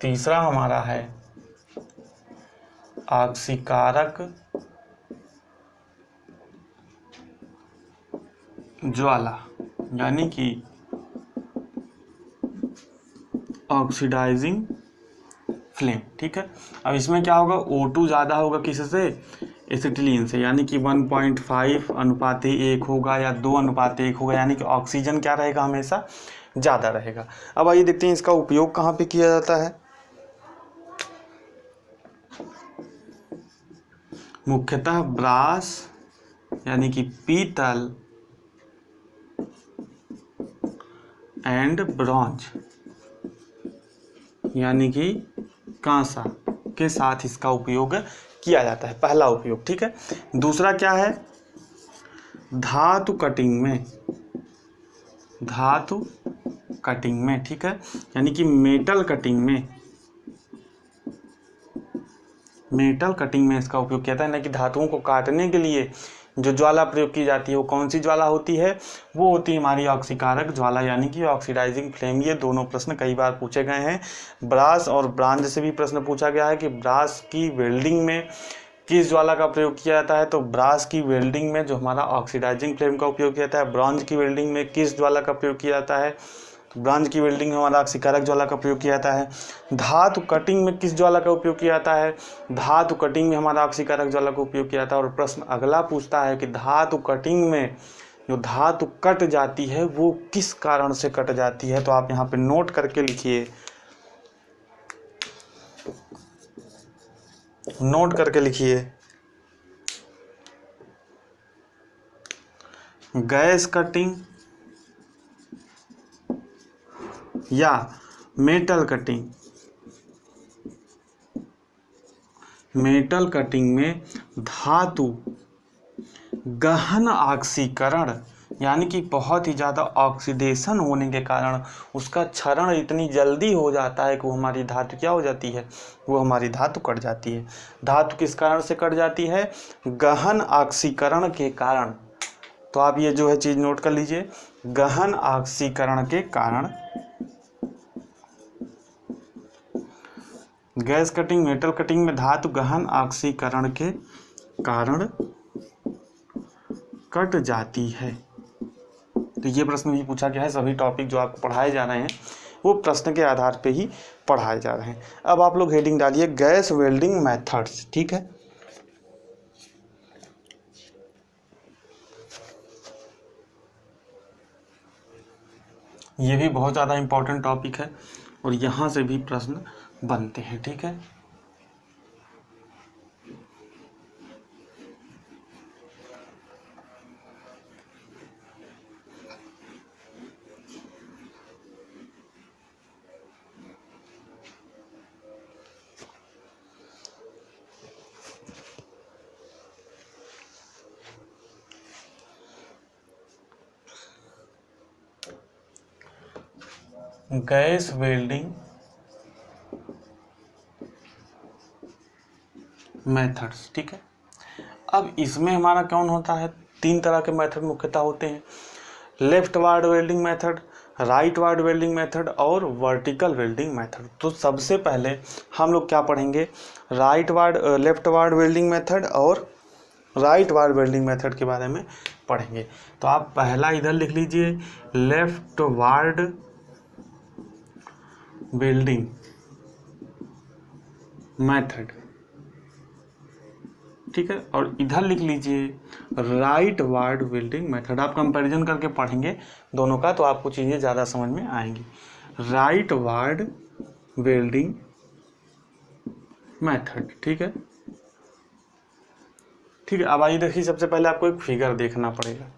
तीसरा हमारा है ऑक्सीकारक ज्वाला, यानी कि ऑक्सीडाइजिंग फ्लेम। ठीक है, अब इसमें क्या होगा, O2 ज़्यादा होगा किससे, एसिटिलीन से, यानी कि 1.5 अनुपात 1 होगा या 2 अनुपात 1 होगा, यानी कि ऑक्सीजन क्या रहेगा, हमेशा ज़्यादा रहेगा। अब आइए देखते हैं इसका उपयोग कहाँ पे किया जाता है। मुख्यतः ब्रास यानी कि पीतल एंड ब्रॉन्ज यानी कि कांसा के साथ इसका उपयोग किया जाता है, पहला उपयोग। ठीक है, दूसरा क्या है, धातु कटिंग में, धातु कटिंग में। ठीक है, यानी कि मेटल कटिंग में, मेटल कटिंग में इसका उपयोग किया जाता है, ना कि धातुओं को काटने के लिए जो ज्वाला प्रयोग की जाती है वो कौन सी ज्वाला होती है, वो होती है हमारी ऑक्सीकारक ज्वाला यानी कि ऑक्सीडाइजिंग फ्लेम। ये दोनों प्रश्न कई बार पूछे गए हैं, ब्रास और ब्रांज से भी प्रश्न पूछा गया है कि ब्रास की वेल्डिंग में किस ज्वाला का प्रयोग किया जाता है, तो ब्रास की वेल्डिंग में जो हमारा ऑक्सीडाइजिंग फ्लेम का उपयोग किया जाता है। ब्रॉन्ज की वेल्डिंग में किस ज्वाला का प्रयोग किया जाता है, तो ब्रॉन्ज की वेल्डिंग में हमारा ऑक्सीकारक ज्वाला का प्रयोग किया जाता है। धातु कटिंग में किस ज्वाला का उपयोग किया जाता है, धातु कटिंग में हमारा ऑक्सीकारक ज्वाला का उपयोग किया जाता है। और प्रश्न अगला पूछता है कि धातु कटिंग में जो धातु कट जाती है वो किस कारण से कट जाती है, तो आप यहाँ पे नोट करके लिखिए, नोट करके लिखिए, गैस कटिंग या मेटल कटिंग। मेटल कटिंग में धातु गहन ऑक्सीकरण यानी कि बहुत ही ज़्यादा ऑक्सीडेशन होने के कारण उसका क्षरण इतनी जल्दी हो जाता है कि वो हमारी धातु क्या हो जाती है, वो हमारी धातु कट जाती है। धातु किस कारण से कट जाती है, गहन ऑक्सीकरण के कारण। तो आप ये जो है चीज़ नोट कर लीजिए, गहन ऑक्सीकरण के कारण। गैस कटिंग, मेटल कटिंग में धातु गहन ऑक्सीकरण के कारण कट जाती है। तो ये प्रश्न भी पूछा गया है। सभी टॉपिक जो आपको पढ़ाए जा रहे हैं वो प्रश्न के आधार पे ही पढ़ाए जा रहे हैं। अब आप लोग हेडिंग डालिए गैस वेल्डिंग मेथड्स। ठीक है, ये भी बहुत ज़्यादा इम्पोर्टेंट टॉपिक है और यहाँ से भी प्रश्न बनते हैं। ठीक है, गैस वेल्डिंग मेथड्स। ठीक है, अब इसमें हमारा कौन होता है, 3 तरह के मेथड मुख्यतः होते हैं, left ward welding method, right ward welding method और वर्टिकल वेल्डिंग मेथड। तो सबसे पहले हम लोग क्या पढ़ेंगे, लेफ्ट वार्ड वेल्डिंग मेथड और राइट वार्ड वेल्डिंग मेथड के बारे में पढ़ेंगे। तो आप पहला इधर लिख लीजिए, लेफ्ट वार्ड वेल्डिंग मेथड। ठीक है, और इधर लिख लीजिए राइट वार्ड वेल्डिंग मेथड। आप कंपैरिजन करके पढ़ेंगे दोनों का तो आपको चीज़ें ज़्यादा समझ में आएंगी। Right ward welding method. ठीक है, ठीक है। अब आइए देखिए, सबसे पहले आपको एक फिगर देखना पड़ेगा।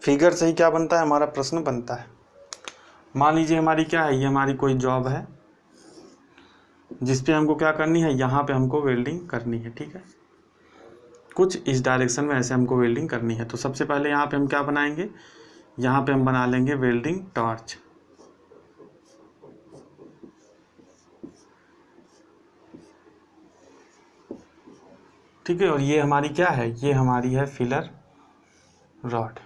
फिगर से ही क्या बनता है, हमारा प्रश्न बनता है। मान लीजिए हमारी क्या है, ये हमारी कोई जॉब है जिस पे हमको क्या करनी है, यहाँ पे हमको वेल्डिंग करनी है, ठीक है, कुछ इस डायरेक्शन में ऐसे हमको वेल्डिंग करनी है। तो सबसे पहले यहाँ पे हम क्या बनाएंगे, यहाँ पे हम बना लेंगे वेल्डिंग टॉर्च, ठीक है, और ये हमारी क्या है, ये हमारी है फिलर रॉड,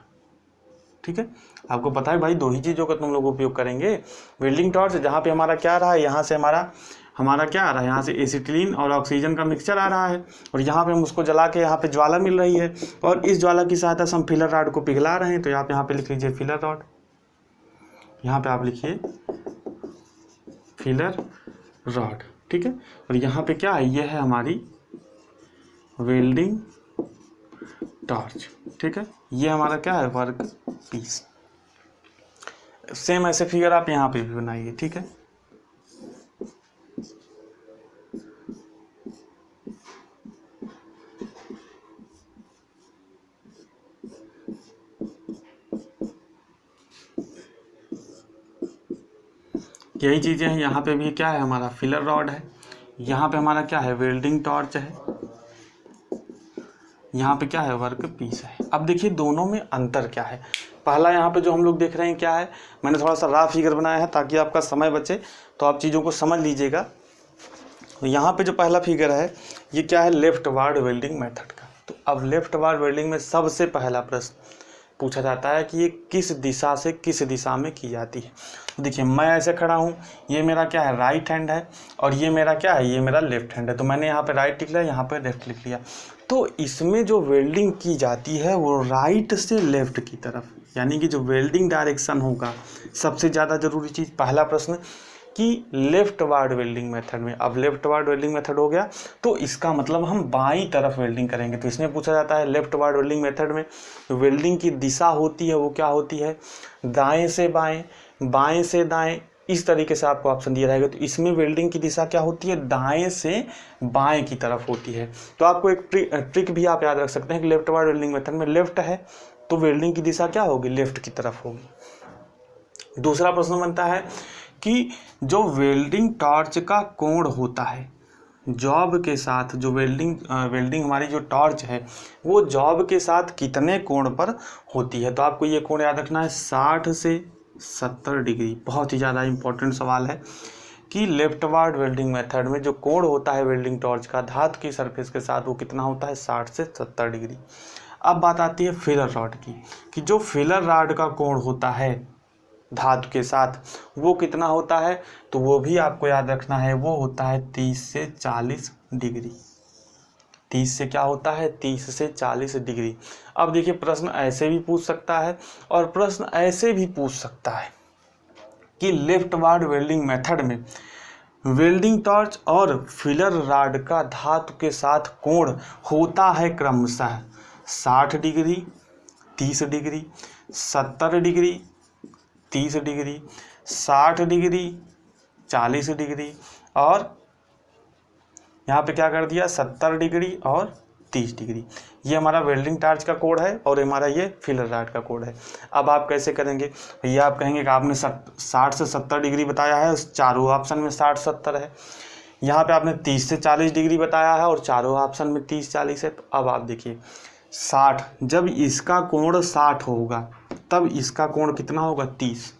ठीक है। आपको पता है भाई दो ही चीज़ों का तुम लोग उपयोग करेंगे, वेल्डिंग टॉर्च जहाँ पे हमारा क्या आ रहा है, यहाँ से हमारा क्या आ रहा है, यहाँ से एसिटिलीन और ऑक्सीजन का मिक्सचर आ रहा है, और यहाँ पे हम उसको जला के यहाँ पे ज्वाला मिल रही है, और इस ज्वाला की सहायता से हम फिलर रॉड को पिघला रहे हैं। तो आप यहाँ पे लिख लीजिए फिलर रॉड, यहाँ पे आप लिखिए फिलर रॉड, ठीक है। और यहाँ पे क्या है, ये है हमारी वेल्डिंग टॉर्च, ठीक है, ये हमारा क्या है, वर्क पीस। सेम ऐसे फिगर आप यहाँ पे भी बनाइए, ठीक है। यही चीज़ें हैं, यहाँ पे भी क्या है, हमारा फिलर रॉड है, यहाँ पे हमारा क्या है, वेल्डिंग टॉर्च है, यहाँ पे क्या है, वर्क पीस है। अब देखिए दोनों में अंतर क्या है। पहला यहाँ पे जो हम लोग देख रहे हैं क्या है, मैंने थोड़ा सा रा फिगर बनाया है ताकि आपका समय बचे, तो आप चीज़ों को समझ लीजिएगा। तो यहाँ पे जो पहला फिगर है ये क्या है, लेफ्ट वार्ड वेल्डिंग मेथड का। तो अब लेफ्ट वार्ड वेल्डिंग में सबसे पहला प्रश्न पूछा जाता है कि ये किस दिशा से किस दिशा में की जाती है। देखिए मैं ऐसे खड़ा हूँ, ये मेरा क्या है, राइट हैंड है, और ये मेरा क्या है, ये मेरा लेफ्ट हैंड है। तो मैंने यहाँ पे राइट लिख लिया, यहाँ पे लेफ्ट लिख लिया। तो इसमें जो वेल्डिंग की जाती है वो राइट से लेफ्ट की तरफ, यानी कि जो वेल्डिंग डायरेक्शन होगा, सबसे ज़्यादा जरूरी चीज़, पहला प्रश्न कि लेफ्ट वार्ड वेल्डिंग मेथड में। अब लेफ्ट वार्ड वेल्डिंग मेथड हो गया तो इसका मतलब हम बाईं तरफ वेल्डिंग करेंगे। तो इसमें पूछा जाता है लेफ्ट वार्ड वेल्डिंग मेथड में वेल्डिंग की दिशा होती है वो क्या होती है, दाएं से बाएं, बाएं से दाएं, इस तरीके से आपको ऑप्शन दिया रहेगा। तो इसमें वेल्डिंग की दिशा क्या होती है, दाएं से बाएं की तरफ होती है। तो आपको एक ट्रिक भी आप याद रख सकते हैं कि लेफ्ट वार्ड वेल्डिंग मेथड में लेफ्ट है तो वेल्डिंग की दिशा क्या होगी, लेफ्ट की तरफ होगी। दूसरा प्रश्न बनता है कि जो वेल्डिंग टॉर्च का कोण होता है जॉब के साथ, जो वेल्डिंग हमारी जो टॉर्च है वो जॉब के साथ कितने कोण पर होती है। तो आपको ये कोण याद रखना है 60 से 70 डिग्री। बहुत ही ज़्यादा इंपॉर्टेंट सवाल है कि लेफ्ट वार्ड वेल्डिंग मेथड में जो कोण होता है वेल्डिंग टॉर्च का धातु की सरफेस के साथ वो कितना होता है, 60 से 70 डिग्री। अब बात आती है फिलर रॉड की, कि जो फिलर रॉड का कोण होता है धातु के साथ वो कितना होता है, तो वो भी आपको याद रखना है, वो होता है 30 से 40 डिग्री। 30 से क्या होता है, 30 से 40 डिग्री। अब देखिए प्रश्न ऐसे भी पूछ सकता है और प्रश्न ऐसे भी पूछ सकता है कि लेफ्ट वार्ड वेल्डिंग मेथड में वेल्डिंग टॉर्च और फिलर रॉड का धातु के साथ कोण होता है क्रमशः 60 degree, 30 degree, 70 degree, 30 degree, 60 degree, 40 degree, और यहाँ पे क्या कर दिया 70 डिग्री और 30 डिग्री। ये हमारा वेल्डिंग टॉर्च का कोड है और हमारा ये फिलर रॉड का कोड है। अब आप कैसे करेंगे भैया, आप कहेंगे कि आपने 60 से 70 डिग्री बताया है, उस चारों ऑप्शन में 60 70 है। यहाँ पे आपने 30 से 40 डिग्री बताया है और चारों ऑप्शन में 30 40 है। तो अब आप देखिए 60, जब इसका कोण 60 होगा तब इसका कोण कितना होगा, 30।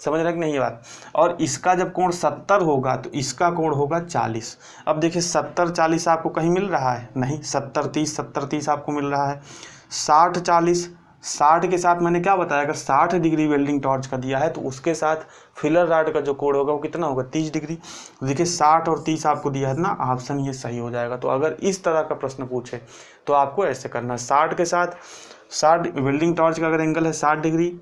समझ रहे कि नहीं ये बात। और इसका जब कोण 70 होगा तो इसका कोण होगा 40। अब देखिए 70 40 आपको कहीं मिल रहा है, नहीं, 70 30 70 30 आपको मिल रहा है। 60 40, 60 के साथ मैंने क्या बताया, अगर 60 डिग्री वेल्डिंग टॉर्च का दिया है तो उसके साथ फिलर रॉड का जो कोण होगा वो कितना होगा, 30 डिग्री। देखिए 60 और 30 आपको दिया है ना, ऑप्शन ये सही हो जाएगा। तो अगर इस तरह का प्रश्न पूछे तो आपको ऐसे करना है, 60 के साथ 60, वेल्डिंग टॉर्च का अगर एंगल है 60 डिग्री,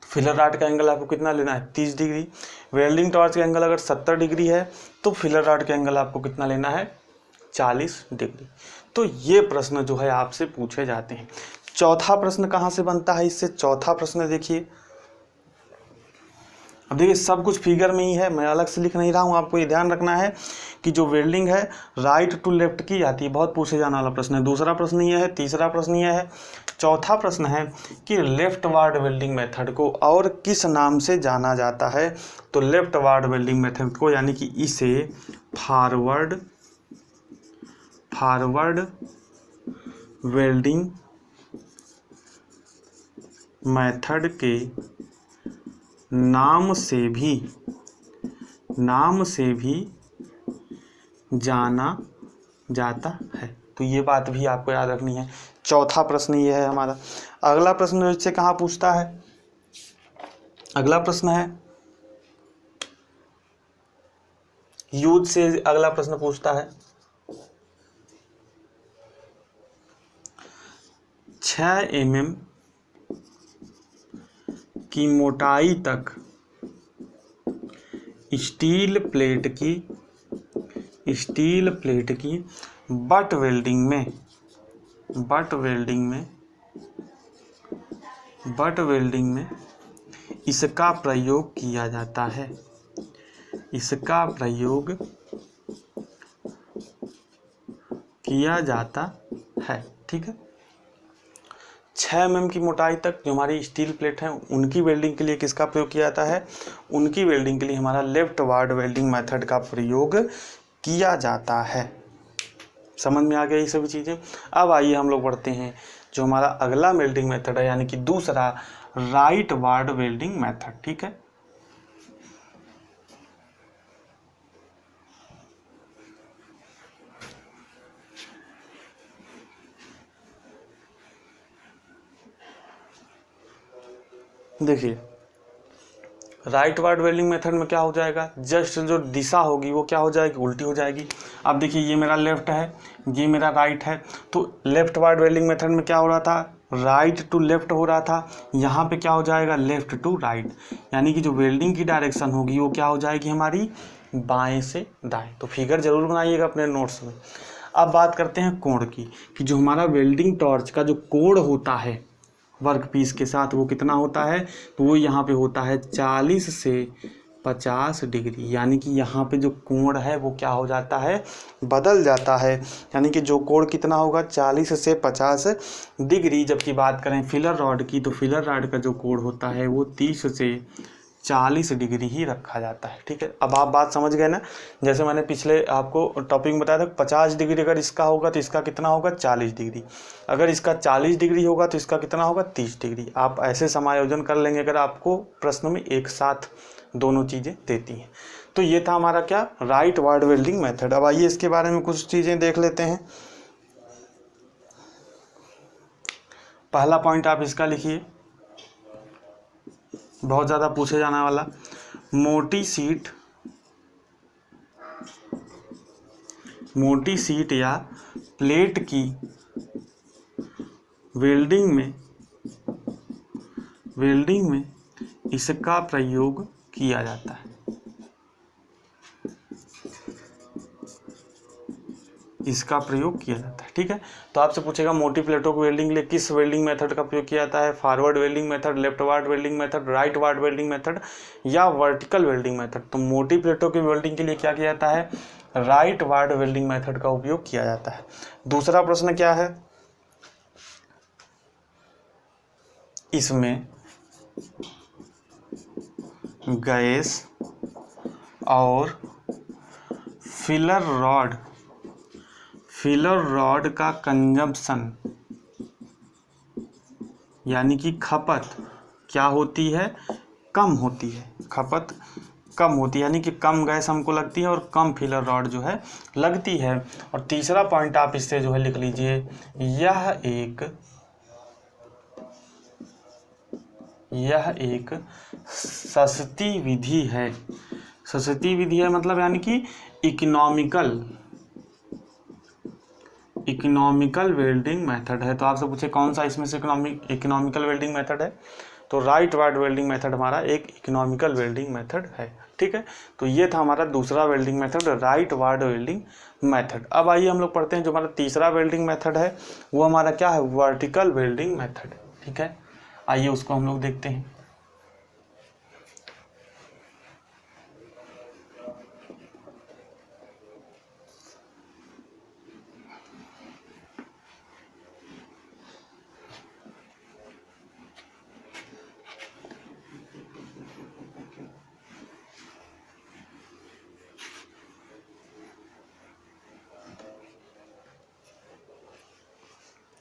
फिलर रॉड का एंगल आपको कितना लेना है, 30 डिग्री। वेल्डिंग टॉर्च का एंगल अगर 70 डिग्री है तो फिलर रॉड का एंगल आपको कितना लेना है, 40 डिग्री। तो ये प्रश्न जो है आपसे पूछे जाते हैं। चौथा प्रश्न कहाँ से बनता है इससे, चौथा प्रश्न देखिए, अब देखिए सब कुछ फिगर में ही है, मैं अलग से लिख नहीं रहा हूँ, आपको ये ध्यान रखना है कि जो वेल्डिंग है राइट टू लेफ्ट की जाती है। बहुत पूछे जाने वाला प्रश्न है। दूसरा प्रश्न ये है, तीसरा प्रश्न ये है, चौथा प्रश्न है कि लेफ्ट वार्ड वेल्डिंग मेथड को और किस नाम से जाना जाता है। तो लेफ्ट वार्ड वेल्डिंग मेथड को यानी कि इसे फॉरवर्ड वेल्डिंग मेथड के नाम से भी जाना जाता है। तो ये बात भी आपको याद रखनी है। चौथा प्रश्न ये है हमारा। अगला प्रश्न इससे कहाँ पूछता है, अगला प्रश्न है यूज से अगला प्रश्न पूछता है 6 mm की मोटाई तक स्टील प्लेट की बट वेल्डिंग में इसका प्रयोग किया जाता है। ठीक है। 6 mm की मोटाई तक जो हमारी स्टील प्लेट है उनकी वेल्डिंग के लिए किसका प्रयोग किया जाता है, उनकी वेल्डिंग के लिए हमारा लेफ्ट वार्ड वेल्डिंग मेथड का प्रयोग किया जाता है। समझ में आ गया ये सभी चीज़ें। अब आइए हम लोग बढ़ते हैं जो हमारा अगला वेल्डिंग मेथड है यानी कि दूसरा राइट वार्ड वेल्डिंग मेथड। ठीक है। देखिए राइट वार्ड वेल्डिंग मेथड में क्या हो जाएगा, जस्ट जो दिशा होगी वो क्या हो जाएगी, उल्टी हो जाएगी। अब देखिए ये मेरा लेफ्ट है, ये मेरा राइट है, तो लेफ्ट वार्ड वेल्डिंग मेथड में क्या हो रहा था, राइट टू लेफ्ट हो रहा था। यहाँ पे क्या हो जाएगा, लेफ्ट टू राइट, यानी कि जो वेल्डिंग की डायरेक्शन होगी वो क्या हो जाएगी हमारी, बाएं से दाएं। तो फिगर जरूर बनाइएगा अपने नोट्स में। अब बात करते हैं कोण की, कि जो हमारा वेल्डिंग टॉर्च का जो कोण होता है वर्क पीस के साथ वो कितना होता है, तो वो यहाँ पे होता है 40 से 50 डिग्री। यानी कि यहाँ पे जो कोण है वो क्या हो जाता है, बदल जाता है। यानी कि जो कोण कितना होगा 40 से 50 डिग्री। जबकि बात करें फिलर रॉड की, तो फिलर रॉड का जो कोण होता है वो 30 से 40 डिग्री ही रखा जाता है। ठीक है। अब आप बात समझ गए ना। जैसे मैंने पिछले आपको टॉपिक में बताया था 50 डिग्री अगर इसका होगा तो इसका कितना होगा 40 डिग्री, अगर इसका 40 डिग्री होगा तो इसका कितना होगा 30 डिग्री। आप ऐसे समायोजन कर लेंगे अगर आपको प्रश्न में एक साथ दोनों चीज़ें देती हैं। तो ये था हमारा क्या, राइट वार्ड वेल्डिंग मेथड। अब आइए इसके बारे में कुछ चीज़ें देख लेते हैं। पहला पॉइंट आप इसका लिखिए, बहुत ज़्यादा पूछे जाने वाला, मोटी सीट या प्लेट की वेल्डिंग में इसका प्रयोग किया जाता है। ठीक है। तो आपसे पूछेगा मोटी प्लेटों को वेल्डिंग के लिए किस वेल्डिंग मेथड का प्रयोग किया जाता है, forward welding method, left ward welding method, right ward welding method या वर्टिकल वेल्डिंग मेथड। तो मोटी प्लेटों की वेल्डिंग के लिए क्या किया जाता है, राइट वार्ड वेल्डिंग मेथड का उपयोग किया जाता है। दूसरा प्रश्न क्या है, इसमें गैस और फिलर रॉड का कंजम्पशन यानी कि खपत क्या होती है, कम होती है। खपत कम होती है यानी कि कम गैस हमको लगती है और कम फिलर रॉड जो है लगती है। और तीसरा पॉइंट आप इससे जो है लिख लीजिए, यह एक सस्ती विधि है। सस्ती विधि है मतलब यानी कि इकोनॉमिकल वेल्डिंग मेथड है। तो आपसे पूछे कौन सा इसमें से इकोनॉमिकल वेल्डिंग मेथड है, तो राइट वार्ड वेल्डिंग मेथड हमारा एक इकोनॉमिकल वेल्डिंग मेथड है। ठीक है। तो ये था हमारा दूसरा welding method, right ward welding method. अब आइए हम लोग पढ़ते हैं जो हमारा तीसरा वेल्डिंग मेथड है वो हमारा क्या है, वर्टिकल वेल्डिंग मेथड। ठीक है। आइए उसको हम लोग देखते हैं।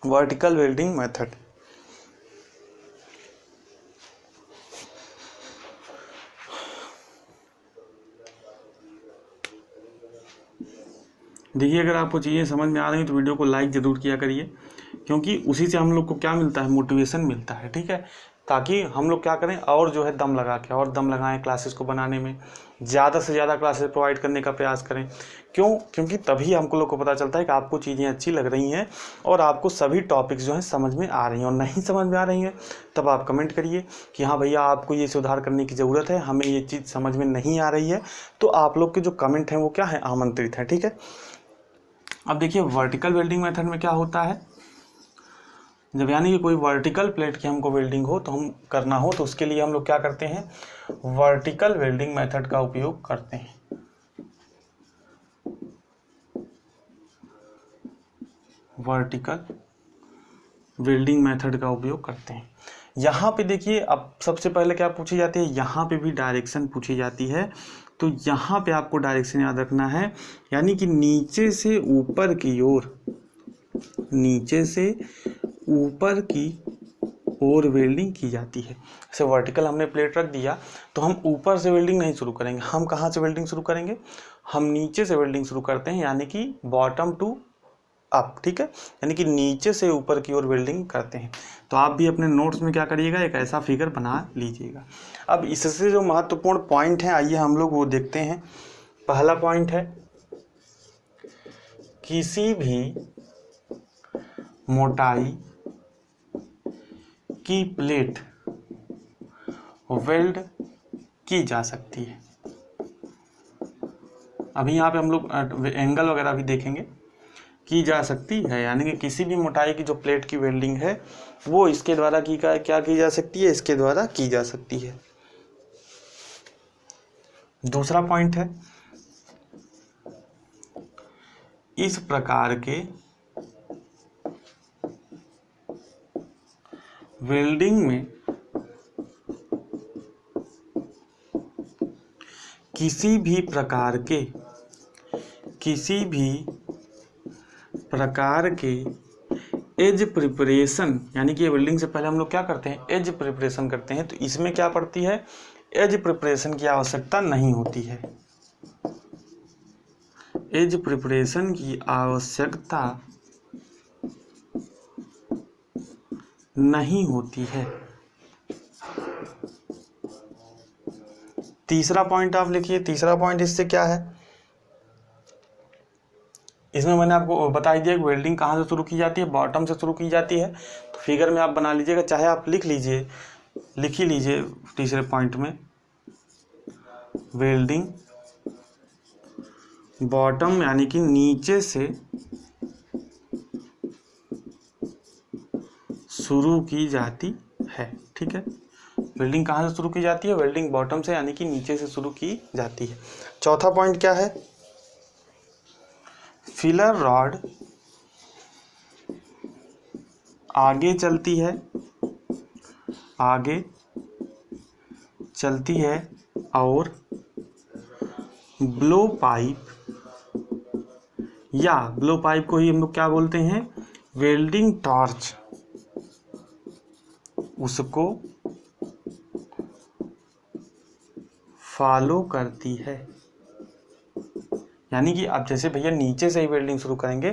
Vertical welding method. देखिए, अगर आपको चीज़ें समझ में आ रही हैं तो वीडियो को लाइक ज़रूर किया करिए, क्योंकि उसी से हम लोग को क्या मिलता है, मोटिवेशन मिलता है। ठीक है, ताकि हम लोग क्या करें और जो है दम लगा के और दम लगाएं क्लासेस को बनाने में, ज़्यादा से ज़्यादा क्लासेस प्रोवाइड करने का प्रयास करें। क्यों? क्योंकि तभी हमको लोग को पता चलता है कि आपको चीज़ें अच्छी लग रही हैं और आपको सभी टॉपिक्स जो हैं समझ में आ रही हैं। और नहीं समझ में आ रही हैं तब आप कमेंट करिए कि हाँ भैया, आपको ये सुधार करने की ज़रूरत है, हमें ये चीज़ समझ में नहीं आ रही है। तो आप लोग के जो कमेंट हैं वो क्या है, आमंत्रित हैं। ठीक है, अब देखिए वर्टिकल वेल्डिंग मेथड में क्या होता है, जब यानी कि कोई वर्टिकल प्लेट की हमको वेल्डिंग हो तो हम करना हो तो उसके लिए हम लोग क्या करते हैं, वर्टिकल वेल्डिंग मेथड का उपयोग करते हैं। वर्टिकल वेल्डिंग मेथड का उपयोग करते हैं। यहाँ पे देखिए, अब सबसे पहले क्या पूछी जाती है, यहाँ पे भी डायरेक्शन पूछी जाती है। तो यहाँ पे आपको डायरेक्शन याद रखना है, यानी कि नीचे से ऊपर की ओर, नीचे से ऊपर की ओर वेल्डिंग की जाती है। जैसे वर्टिकल हमने प्लेट रख दिया तो हम ऊपर से वेल्डिंग नहीं शुरू करेंगे, हम कहाँ से वेल्डिंग शुरू करेंगे, हम नीचे से वेल्डिंग शुरू करते हैं, यानी कि बॉटम टू अप। ठीक है, यानी कि नीचे से ऊपर की ओर वेल्डिंग करते हैं। तो आप भी अपने नोट्स में क्या करिएगा, एक ऐसा फिगर बना लीजिएगा। अब इससे जो महत्वपूर्ण पॉइंट है, आइए हम लोग वो देखते हैं। पहला पॉइंट है, किसी भी मोटाई की प्लेट वेल्ड की जा सकती है। अभी यहाँ पे हम लोग एंगल वगैरह भी देखेंगे, की जा सकती है, यानी कि किसी भी मोटाई की जो प्लेट की वेल्डिंग है वो इसके द्वारा क्या की जा सकती है, इसके द्वारा की जा सकती है। दूसरा पॉइंट है, इस प्रकार के वेल्डिंग में किसी भी प्रकार के एज प्रिपरेशन, यानी कि वेल्डिंग से पहले हम लोग क्या करते हैं, एज प्रिपरेशन करते हैं। तो इसमें क्या पड़ती है, एज प्रिपरेशन की आवश्यकता नहीं होती है। एज प्रिपरेशन की आवश्यकता नहीं होती है। तीसरा पॉइंट आप लिखिए। तीसरा पॉइंट इससे क्या है, इसमें मैंने आपको बता ही दिया कि वेल्डिंग कहाँ से शुरू की जाती है, बॉटम से शुरू की जाती है। तो फिगर में आप बना लीजिएगा, चाहे आप लिख ही लीजिए तीसरे पॉइंट में, वेल्डिंग बॉटम यानी कि नीचे से शुरू की जाती है। ठीक है, वेल्डिंग कहाँ से शुरू की जाती है, वेल्डिंग बॉटम से, यानी कि नीचे से शुरू की जाती है। चौथा पॉइंट क्या है, फिलर रॉड आगे चलती है और ब्लो पाइप, या ब्लो पाइप को ही हम लोग क्या बोलते हैं, वेल्डिंग टॉर्च, उसको फॉलो करती है। यानी कि आप जैसे भैया नीचे से ही वेल्डिंग शुरू करेंगे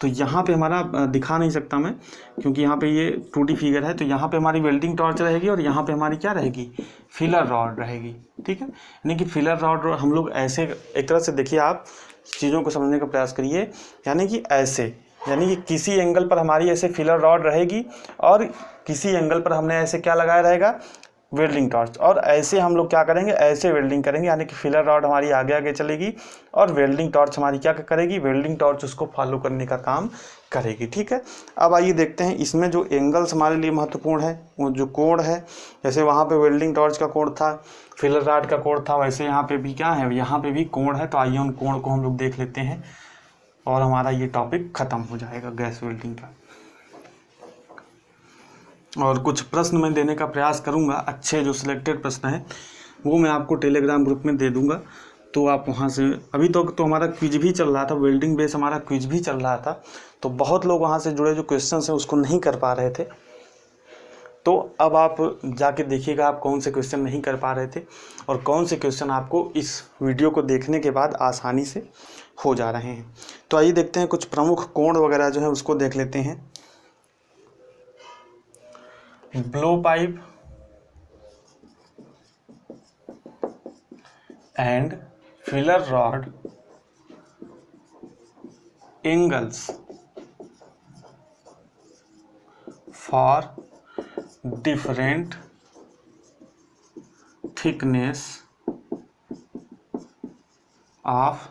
तो यहाँ पे हमारा दिखा नहीं सकता मैं, क्योंकि यहाँ पे ये 2D फिगर है। तो यहाँ पे हमारी वेल्डिंग टॉर्च रहेगी और यहाँ पे हमारी क्या रहेगी, फिलर रॉड रहेगी। ठीक है, यानी कि फिलर रॉड हम लोग ऐसे, एक तरह से देखिए, आप चीज़ों को समझने का प्रयास करिए, यानी कि ऐसे, यानी कि किसी एंगल पर हमारी ऐसे फिलर रॉड रहेगी और किसी एंगल पर हमने ऐसे क्या लगाया रहेगा, वेल्डिंग टॉर्च। और ऐसे हम लोग क्या करेंगे, ऐसे वेल्डिंग करेंगे, यानी कि फिलर रॉड हमारी आगे आगे चलेगी और वेल्डिंग टॉर्च हमारी क्या करेगी, वेल्डिंग टॉर्च उसको फॉलो करने का काम करेगी। ठीक है, अब आइए देखते हैं इसमें जो एंगल्स हमारे लिए महत्वपूर्ण है, वो जो कोण है, जैसे वहाँ पे वेल्डिंग टॉर्च का कोण था, फिलर रॉड का कोण था, वैसे यहाँ पे भी क्या है, यहाँ पे भी कोण है। तो आइए उन कोण को हम लोग देख लेते हैं और हमारा ये टॉपिक ख़त्म हो जाएगा गैस वेल्डिंग का। और कुछ प्रश्न मैं देने का प्रयास करूंगा, अच्छे जो सिलेक्टेड प्रश्न हैं वो मैं आपको टेलीग्राम ग्रुप में दे दूंगा। तो आप वहाँ से, अभी तो हमारा क्विज भी चल रहा था, वेल्डिंग बेस हमारा क्विज भी चल रहा था, तो बहुत लोग वहाँ से जुड़े जो क्वेश्चन हैं उसको नहीं कर पा रहे थे। तो अब आप जाके देखिएगा आप कौन से क्वेश्चन नहीं कर पा रहे थे और कौन से क्वेश्चन आपको इस वीडियो को देखने के बाद आसानी से हो जा रहे हैं। तो आइए देखते हैं कुछ प्रमुख कोण वगैरह जो है उसको देख लेते हैं। Blow pipe and filler rod angles for different thickness of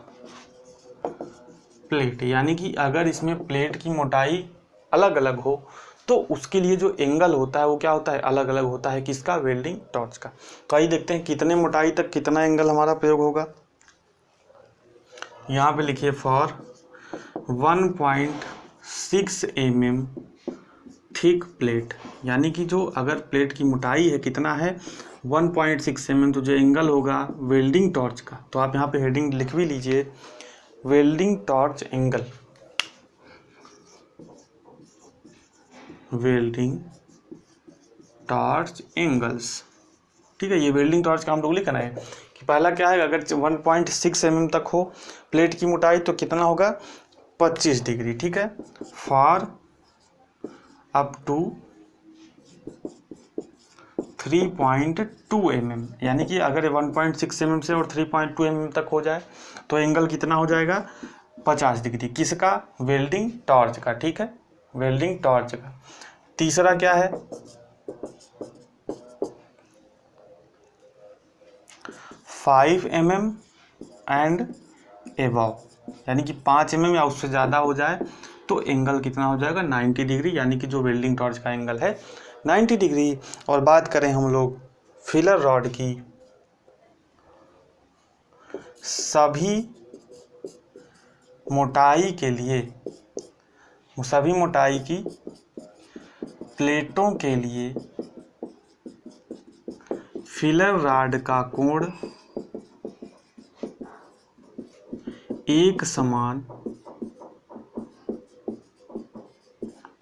plate, यानी कि अगर इसमें प्लेट की मोटाई अलग अलग हो तो उसके लिए जो एंगल होता है वो क्या होता है, अलग अलग होता है। किसका? वेल्डिंग टॉर्च का। तो आइए देखते हैं कितने मोटाई तक कितना एंगल हमारा प्रयोग होगा। यहाँ पे लिखिए फॉर 1.6 mm थिक प्लेट, यानी कि जो अगर प्लेट की मोटाई है कितना है 1.6 mm, तो जो एंगल होगा वेल्डिंग टॉर्च का, तो आप यहाँ पे हेडिंग लिख भी लीजिए, welding torch angle, welding torch angles. ठीक है, ये वेल्डिंग टॉर्च का हम लोग लिखना है कि पहला क्या है, अगर 1.6 mm तक हो प्लेट की मोटाई तो कितना होगा 25 डिग्री। ठीक है, फॉर अप टू 3.2 mm, यानी कि अगर 1.6 mm से और 3.2 mm तक हो जाए तो एंगल कितना हो जाएगा 50 डिग्री। किसका? वेल्डिंग टॉर्च का। ठीक है, वेल्डिंग टॉर्च का। तीसरा क्या है, 5 mm एंड एबव, यानी कि 5 mm या उससे ज़्यादा हो जाए तो एंगल कितना हो जाएगा 90 डिग्री, यानी कि जो वेल्डिंग टॉर्च का एंगल है 90 डिग्री। और बात करें हम लोग फिलर रॉड की, सभी मोटाई के लिए, सभी मोटाई की प्लेटों के लिए फिलर रॉड का कोण एक समान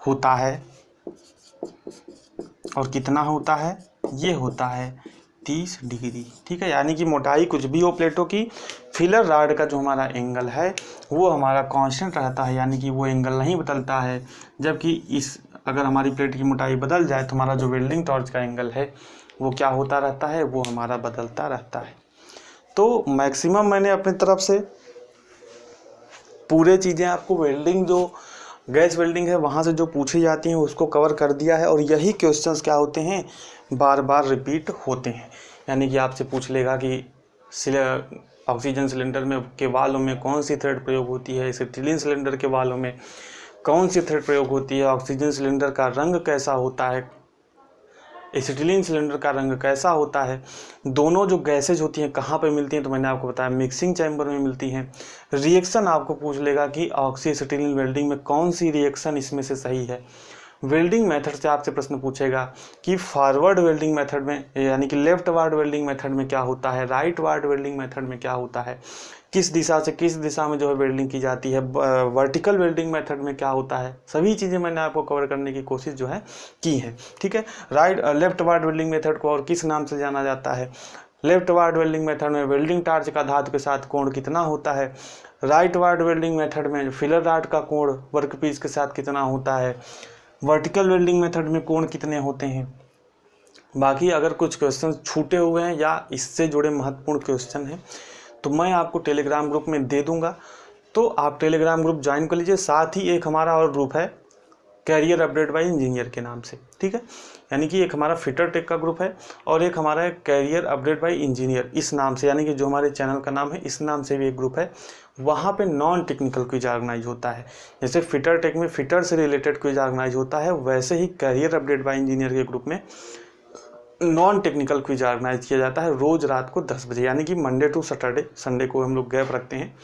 होता है। और कितना होता है? ये होता है 30 डिग्री। ठीक है, यानी कि मोटाई कुछ भी हो प्लेटों की, फिलर रॉड का जो हमारा एंगल है वो हमारा कांस्टेंट रहता है, यानी कि वो एंगल नहीं बदलता है। जबकि इस अगर हमारी प्लेट की मोटाई बदल जाए तो हमारा जो वेल्डिंग टॉर्च का एंगल है वो क्या होता रहता है, वो हमारा बदलता रहता है। तो मैक्सिमम मैंने अपनी तरफ से पूरे चीज़ें आपको वेल्डिंग, जो गैस वेल्डिंग है वहाँ से जो पूछी जाती हैं उसको कवर कर दिया है। और यही क्वेश्चंस क्या होते हैं, बार बार रिपीट होते हैं। यानी कि आपसे पूछ लेगा कि ऑक्सीजन सिलेंडर में के वालों में कौन सी थ्रेड प्रयोग होती है, एसिटिलीन सिलेंडर के वालों में कौन सी थ्रेड प्रयोग होती है, ऑक्सीजन सिलेंडर का रंग कैसा होता है, एसिटिलीन सिलेंडर का रंग कैसा होता है, दोनों जो गैसेज होती हैं कहाँ पे मिलती हैं, तो मैंने आपको बताया मिक्सिंग चैम्बर में मिलती हैं। रिएक्शन आपको पूछ लेगा कि ऑक्सी एसिटिलीन वेल्डिंग में कौन सी रिएक्शन इसमें से सही है। वेल्डिंग मेथड से आपसे प्रश्न पूछेगा कि फॉरवर्ड वेल्डिंग मेथड में, यानी कि लेफ्ट वार्ड वेल्डिंग मेथड में क्या होता है, राइट वार्ड वेल्डिंग मेथड में क्या होता है, किस दिशा से किस दिशा में जो है वेल्डिंग की जाती है, वर्टिकल वेल्डिंग मेथड में क्या होता है। सभी चीज़ें मैंने आपको कवर करने की कोशिश जो है की है। ठीक है, लेफ्ट वार्ड वेल्डिंग मेथड को और किस नाम से जाना जाता है, लेफ्ट वार्ड वेल्डिंग मेथड में वेल्डिंग टार्च का धातु के साथ कोण कितना होता है, राइट वार्ड वेल्डिंग मेथड में फिलर रॉड का कोण वर्कपीस के साथ कितना होता है, वर्टिकल वेल्डिंग मेथड में कोण कितने होते हैं। बाकी अगर कुछ क्वेश्चन छूटे हुए हैं या इससे जुड़े महत्वपूर्ण क्वेश्चन हैं तो मैं आपको टेलीग्राम ग्रुप में दे दूंगा, तो आप टेलीग्राम ग्रुप ज्वाइन कर लीजिए। साथ ही एक हमारा और ग्रुप है कैरियर अपडेट बाय इंजीनियर के नाम से। ठीक है, यानी कि एक हमारा फिटर टेक का ग्रुप है और एक हमारा कैरियर अपडेट बाय इंजीनियर इस नाम से, यानी कि जो हमारे चैनल का नाम है इस नाम से भी एक ग्रुप है। वहाँ पे नॉन टेक्निकल क्विज ऑर्गेनाइज होता है। जैसे फिटर टेक में फिटर से रिलेटेड क्विज ऑर्गेनाइज होता है, वैसे ही कैरियर अपडेट बाय इंजीनियर के ग्रुप में नॉन टेक्निकल क्विज ऑर्गेनाइज किया जाता है रोज़ रात को 10 बजे, यानी कि मंडे टू सैटरडे। संडे को हम लोग गैप रखते हैं,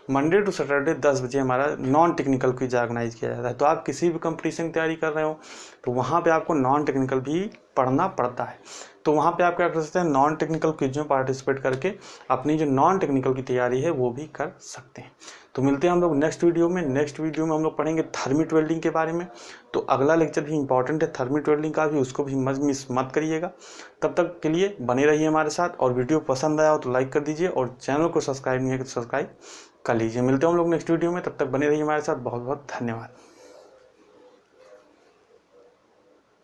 मंडे टू सैटरडे 10 बजे हमारा नॉन टेक्निकल क्विज ऑर्गेनाइज किया जाता है। तो आप किसी भी कंपटीशन की तैयारी कर रहे हो तो वहाँ पे आपको नॉन टेक्निकल भी पढ़ना पड़ता है। तो वहाँ पे आप क्या कर सकते हैं, नॉन टेक्निकल क्विज में पार्टिसिपेट करके अपनी जो नॉन टेक्निकल की तैयारी है वो भी कर सकते हैं। तो मिलते हैं हम लोग नेक्स्ट वीडियो में। नेक्स्ट वीडियो में हम लोग पढ़ेंगे थर्मिट वेल्डिंग के बारे में। तो अगला लेक्चर भी इंपॉर्टेंट है थर्मिट वेल्डिंग का भी, उसको भी मिस मत करिएगा। तब तक के लिए बने रहिए हमारे साथ, और वीडियो पसंद आया हो तो लाइक कर दीजिए, और चैनल को सब्सक्राइब नहीं है तो सब्सक्राइब कर लीजिए। मिलते हैं हम लोग नेक्स्ट वीडियो में, तब तक बने रहिए हमारे साथ। बहुत बहुत धन्यवाद।